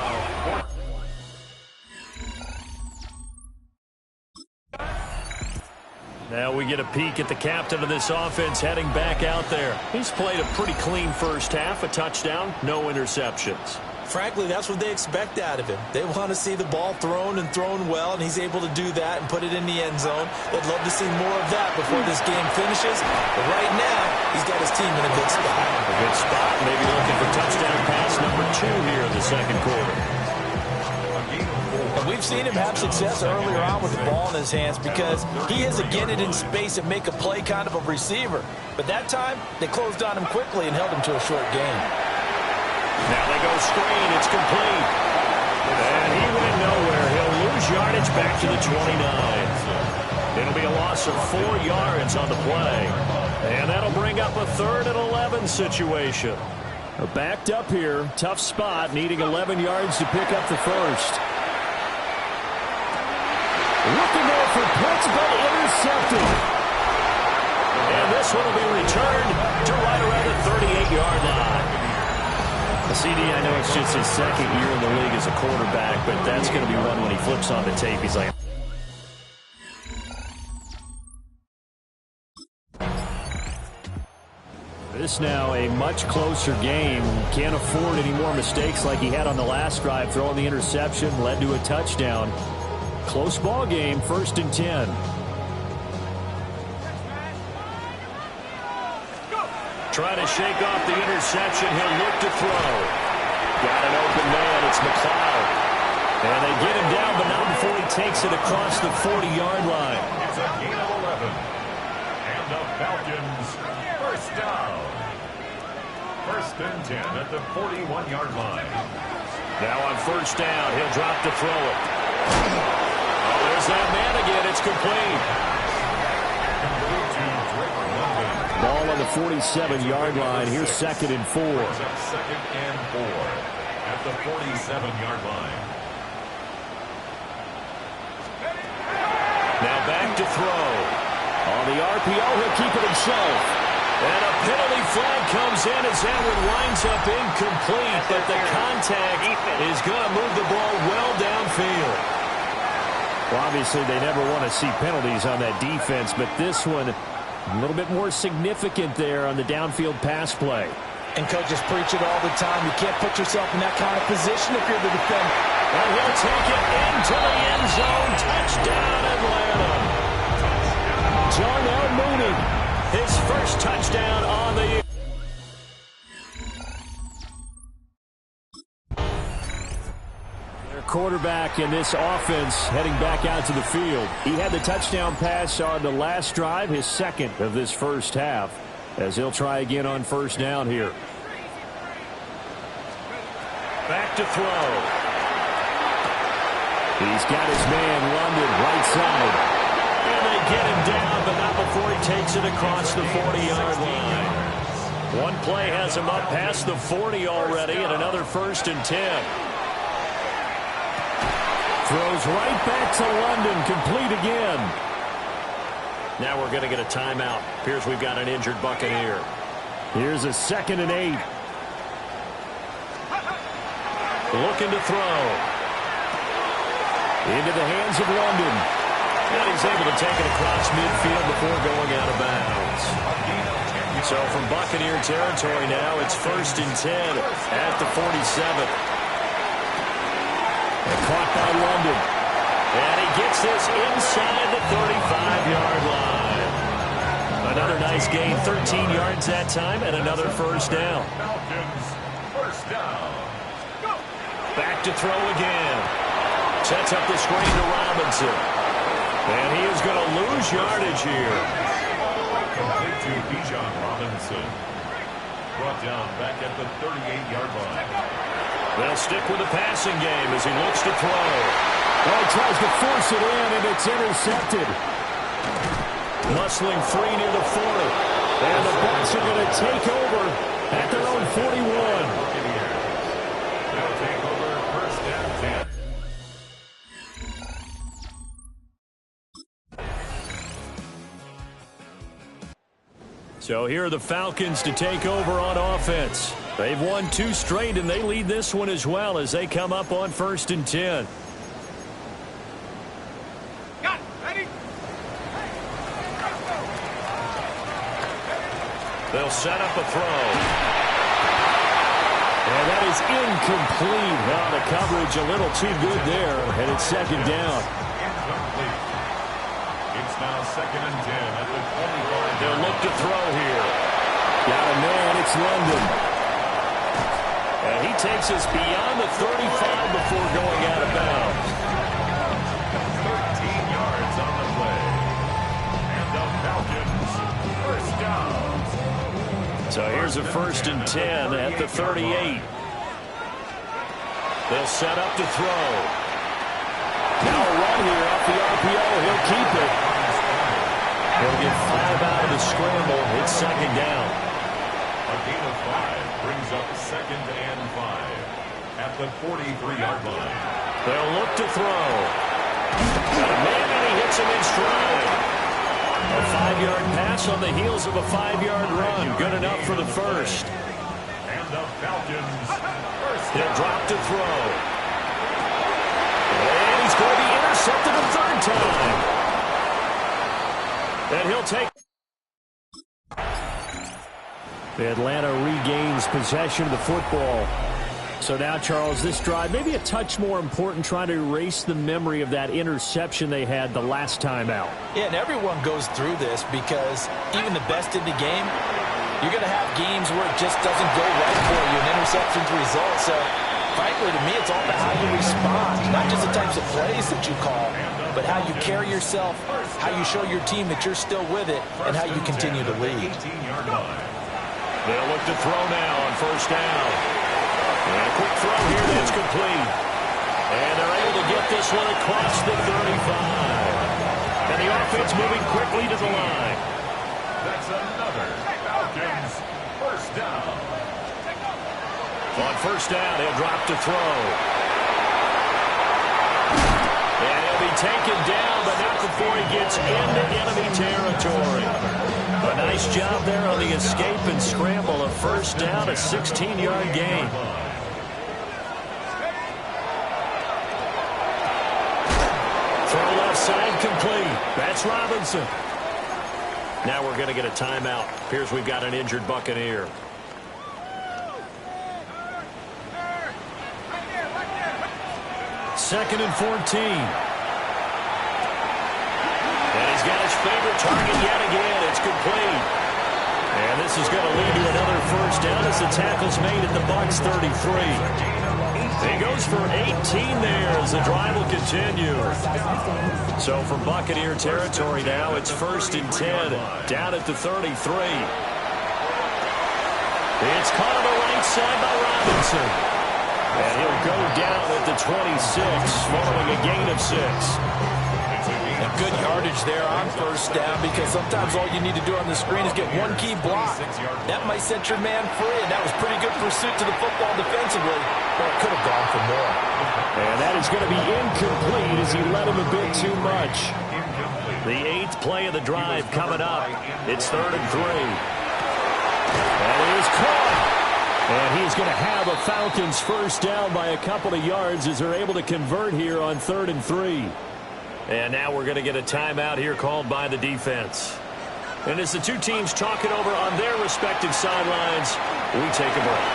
Now we get a peek at the captain of this offense heading back out there. He's played a pretty clean first half, a touchdown, no interceptions. Frankly, that's what they expect out of him. They want to see the ball thrown and thrown well, and he's able to do that and put it in the end zone. They'd love to see more of that before this game finishes. But right now, he's got his team in a good spot. A good spot, maybe looking for touchdown pass number 2 here in the 2nd quarter. And we've seen him have success earlier on with the ball in his hands because he is a get it in space and make a play kind of a receiver. But that time, they closed on him quickly and held him to a short gain. Now they go screen. It's complete. And he went nowhere. He'll lose yardage back to the 29. It'll be a loss of 4 yards on the play. And that'll bring up a 3rd and 11 situation. They're backed up here. Tough spot, needing 11 yards to pick up the first. Looking there for points, but intercepted. And this one will be returned to right around the 38-yard line. CD, I know it's just his 2nd year in the league as a quarterback, but that's going to be one when he flips on the tape. He's like... this now a much closer game. Can't afford any more mistakes like he had on the last drive. Throwing the interception led to a touchdown. Close ball game, 1st and 10. Trying to shake off the interception. He'll look to throw. Got an open man. It's McLeod. And they get him down, but not before he takes it across the 40-yard line. It's a gain of 11. And the Falcons, first down. 1st and 10 at the 41-yard line. Now on 1st down, he'll drop to throw it. Oh, there's that man again. It's complete. Ball on the 47-yard line. Here's 2nd and 4. 2nd and 4 at the 47-yard line. Now back to throw. On the RPO, he'll keep it himself. And a penalty flag comes in as that one winds up incomplete, but the contact is going to move the ball well downfield. Well, obviously, they never want to see penalties on that defense, but this one a little bit more significant there on the downfield pass play. And coaches preach it all the time. You can't put yourself in that kind of position if you're the defender. And he'll take it into the end zone. Touchdown, Atlanta. Darnell Mooney, his first touchdown on the year. Their quarterback in this offense heading back out to the field. He had the touchdown pass on the last drive, his 2nd of this first half, as he'll try again on 1st down here. Back to throw. He's got his man, London, right side. And they get him down, but not before he takes it across the 40-yard line. One play has him up past the 40 already, and another 1st and 10. Throws right back to London, complete again. Now we're going to get a timeout. Appears we've got an injured Buccaneer. Here's a 2nd and 8. Looking to throw. Into the hands of London. And he's able to take it across midfield before going out of bounds. So from Buccaneer territory now, it's 1st and 10 at the 47. And caught by London. And he gets this inside the 35-yard line. Another nice gain, 13 yards that time, and another 1st down. Falcons, 1st down. Back to throw again. Sets up the screen to Robinson. And he is going to lose yardage here. Complete to Bijan Robinson. Brought down back at the 38-yard line. They'll stick with the passing game as he looks to throw. Oh, he tries to force it in, and it's intercepted. Muscling free near the 40. And the Bucs are going to take over at their own 41. They'll take over 1st and 10. So here are the Falcons to take over on offense. They've won 2 straight, and they lead this one as well as they come up on 1st and 10. They'll set up a throw. And that is incomplete. Well, the coverage a little too good there, and it's 2nd down. Incomplete. It's now 2nd and 10 at the 25. They'll look to throw here. Got a man, it's London. And he takes us beyond the 35 before going out of bounds. 13 yards on the play. And the Falcons, 1st down. So here's a 1st and 10 at the 38. They'll set up to throw. Now a run here off the RPO. He'll keep it. He'll get 5 out of the scramble. It's 2nd down. A gain of 5 brings up 2nd and 5 at the 43-yard line. They'll look to throw. Got a man, and he hits him in stride. A 5-yard pass on the heels of a 5-yard run. Good enough for the first. And the Falcons, 1st He'll down. drop to throw. And he's going to be intercepted a 3rd time. And he'll take. Atlanta regains possession of the football. So now, Charles, this drive, maybe a touch more important, trying to erase the memory of that interception they had the last time out. Yeah, and everyone goes through this because even the best in the game, you're going to have games where it just doesn't go right for you, and interceptions result. So, frankly, to me, it's all about how you respond, not just the types of plays that you call, but how you carry yourself, how you show your team that you're still with it, and how you continue to lead. They'll look to throw now on first down. And a quick throw here that's complete. And they're able to get this one across the 35. And the offense moving quickly to the line. That's another Falcons first down. On first down, he'll drop to throw. And he'll be taken down, but not before he gets into enemy territory. A nice job there on the escape and scramble. A first down, a 16-yard gain. Throw left side complete. That's Robinson. Now we're going to get a timeout. Appears we've got an injured Buccaneer. Second and 14. And he's got his favorite target yet again. It's complete. And this is going to lead to another first down as the tackle's made at the Bucs 33. He goes for 18 there as the drive will continue. So for Buccaneer territory now, it's first and 10 down at the 33. It's caught on the right side by Robinson. And he'll go down at the 26 following a gain of 6. And good yardage there on first down because sometimes all you need to do on the screen is get one key block. That might set your man free, and that was pretty good pursuit to the football defensively, but it could have gone for more. And that is going to be incomplete as he led him a bit too much. The 8th play of the drive coming up. It's 3rd and 3. And he is caught. And he's going to have a Falcons first down by a couple of yards as they're able to convert here on 3rd and 3. And now we're going to get a timeout here called by the defense. And as the two teams talk it over on their respective sidelines, we take a break.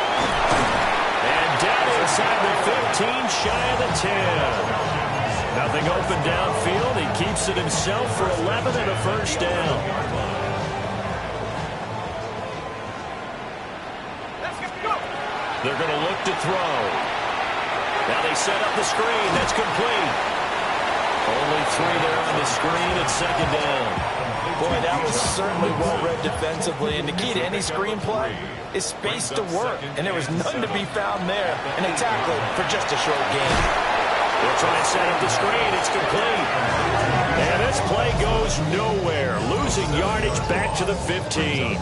And down inside the 15, shy of the 10. Nothing open downfield. He keeps it himself for 11 and a first down. They're going to look to throw. Now they set up the screen. That's complete. Only 3 there on the screen at second down. Boy, that was certainly well-read defensively. And the key to any screenplay is space to work. And there was none to be found there. And they tackled for just a short gain. They'll try and set up the screen. It's complete. And this play goes nowhere. Losing yardage back to the 15.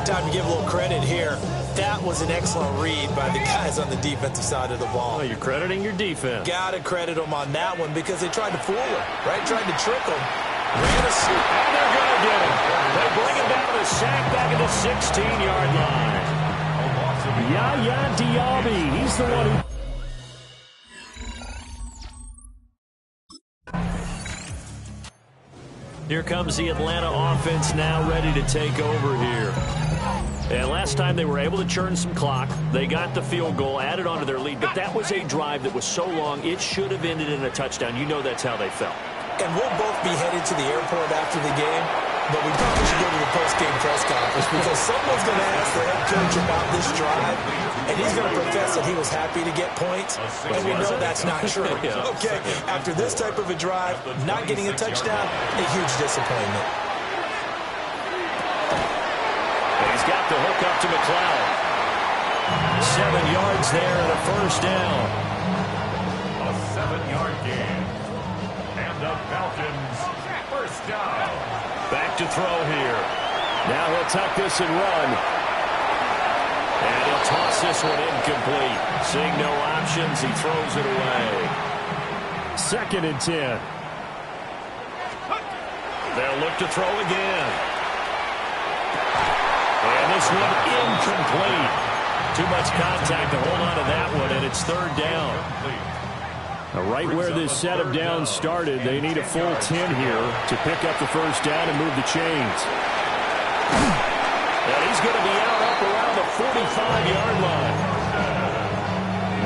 Time to give a little credit here. That was an excellent read by the guys on the defensive side of the ball. Well, you're crediting your defense. Got to credit them on that one because they tried to fool him, right? Tried to trick him. Ran a suit. And they're going to get him. They bring him down to sack back at the 16-yard line. Yaya Diaby. He's the one who... Here comes the Atlanta offense now ready to take over here. And last time they were able to churn some clock. They got the field goal, added on to their lead. But that was a drive that was so long, it should have ended in a touchdown. You know that's how they felt. And we'll both be headed to the airport after the game. But we probably should go to the post-game press conference because someone's going to ask the head coach about this drive, and he's going to profess that he was happy to get points, and we know that's not true. Okay, after this type of a drive, not getting a touchdown, a huge disappointment. And he's got the hook up to McLeod. 7 yards there and a first down. A 7-yard gain. And the Falcons first down. Back to throw here. Now he'll tuck this and run. And he'll toss this one incomplete. Seeing no options, he throws it away. 2nd and 10. They'll look to throw again. And this one incomplete. Too much contact to hold on to that one, and it's 3rd down. Right where this set of downs started, they need a full 10 here to pick up the first down and move the chains. And he he's going to be out up around the 45-yard line.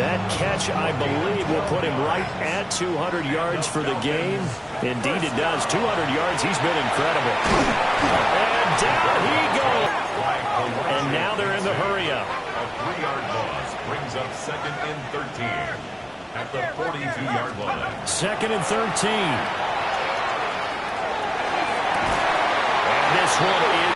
That catch, I believe, will put him right at 200 yards for the game. Indeed, it does. 200 yards. He's been incredible. And down he goes. And now they're in the hurry-up. A 3-yard loss brings up 2nd and 13 at the 42-yard line. 2nd and 13. And this one is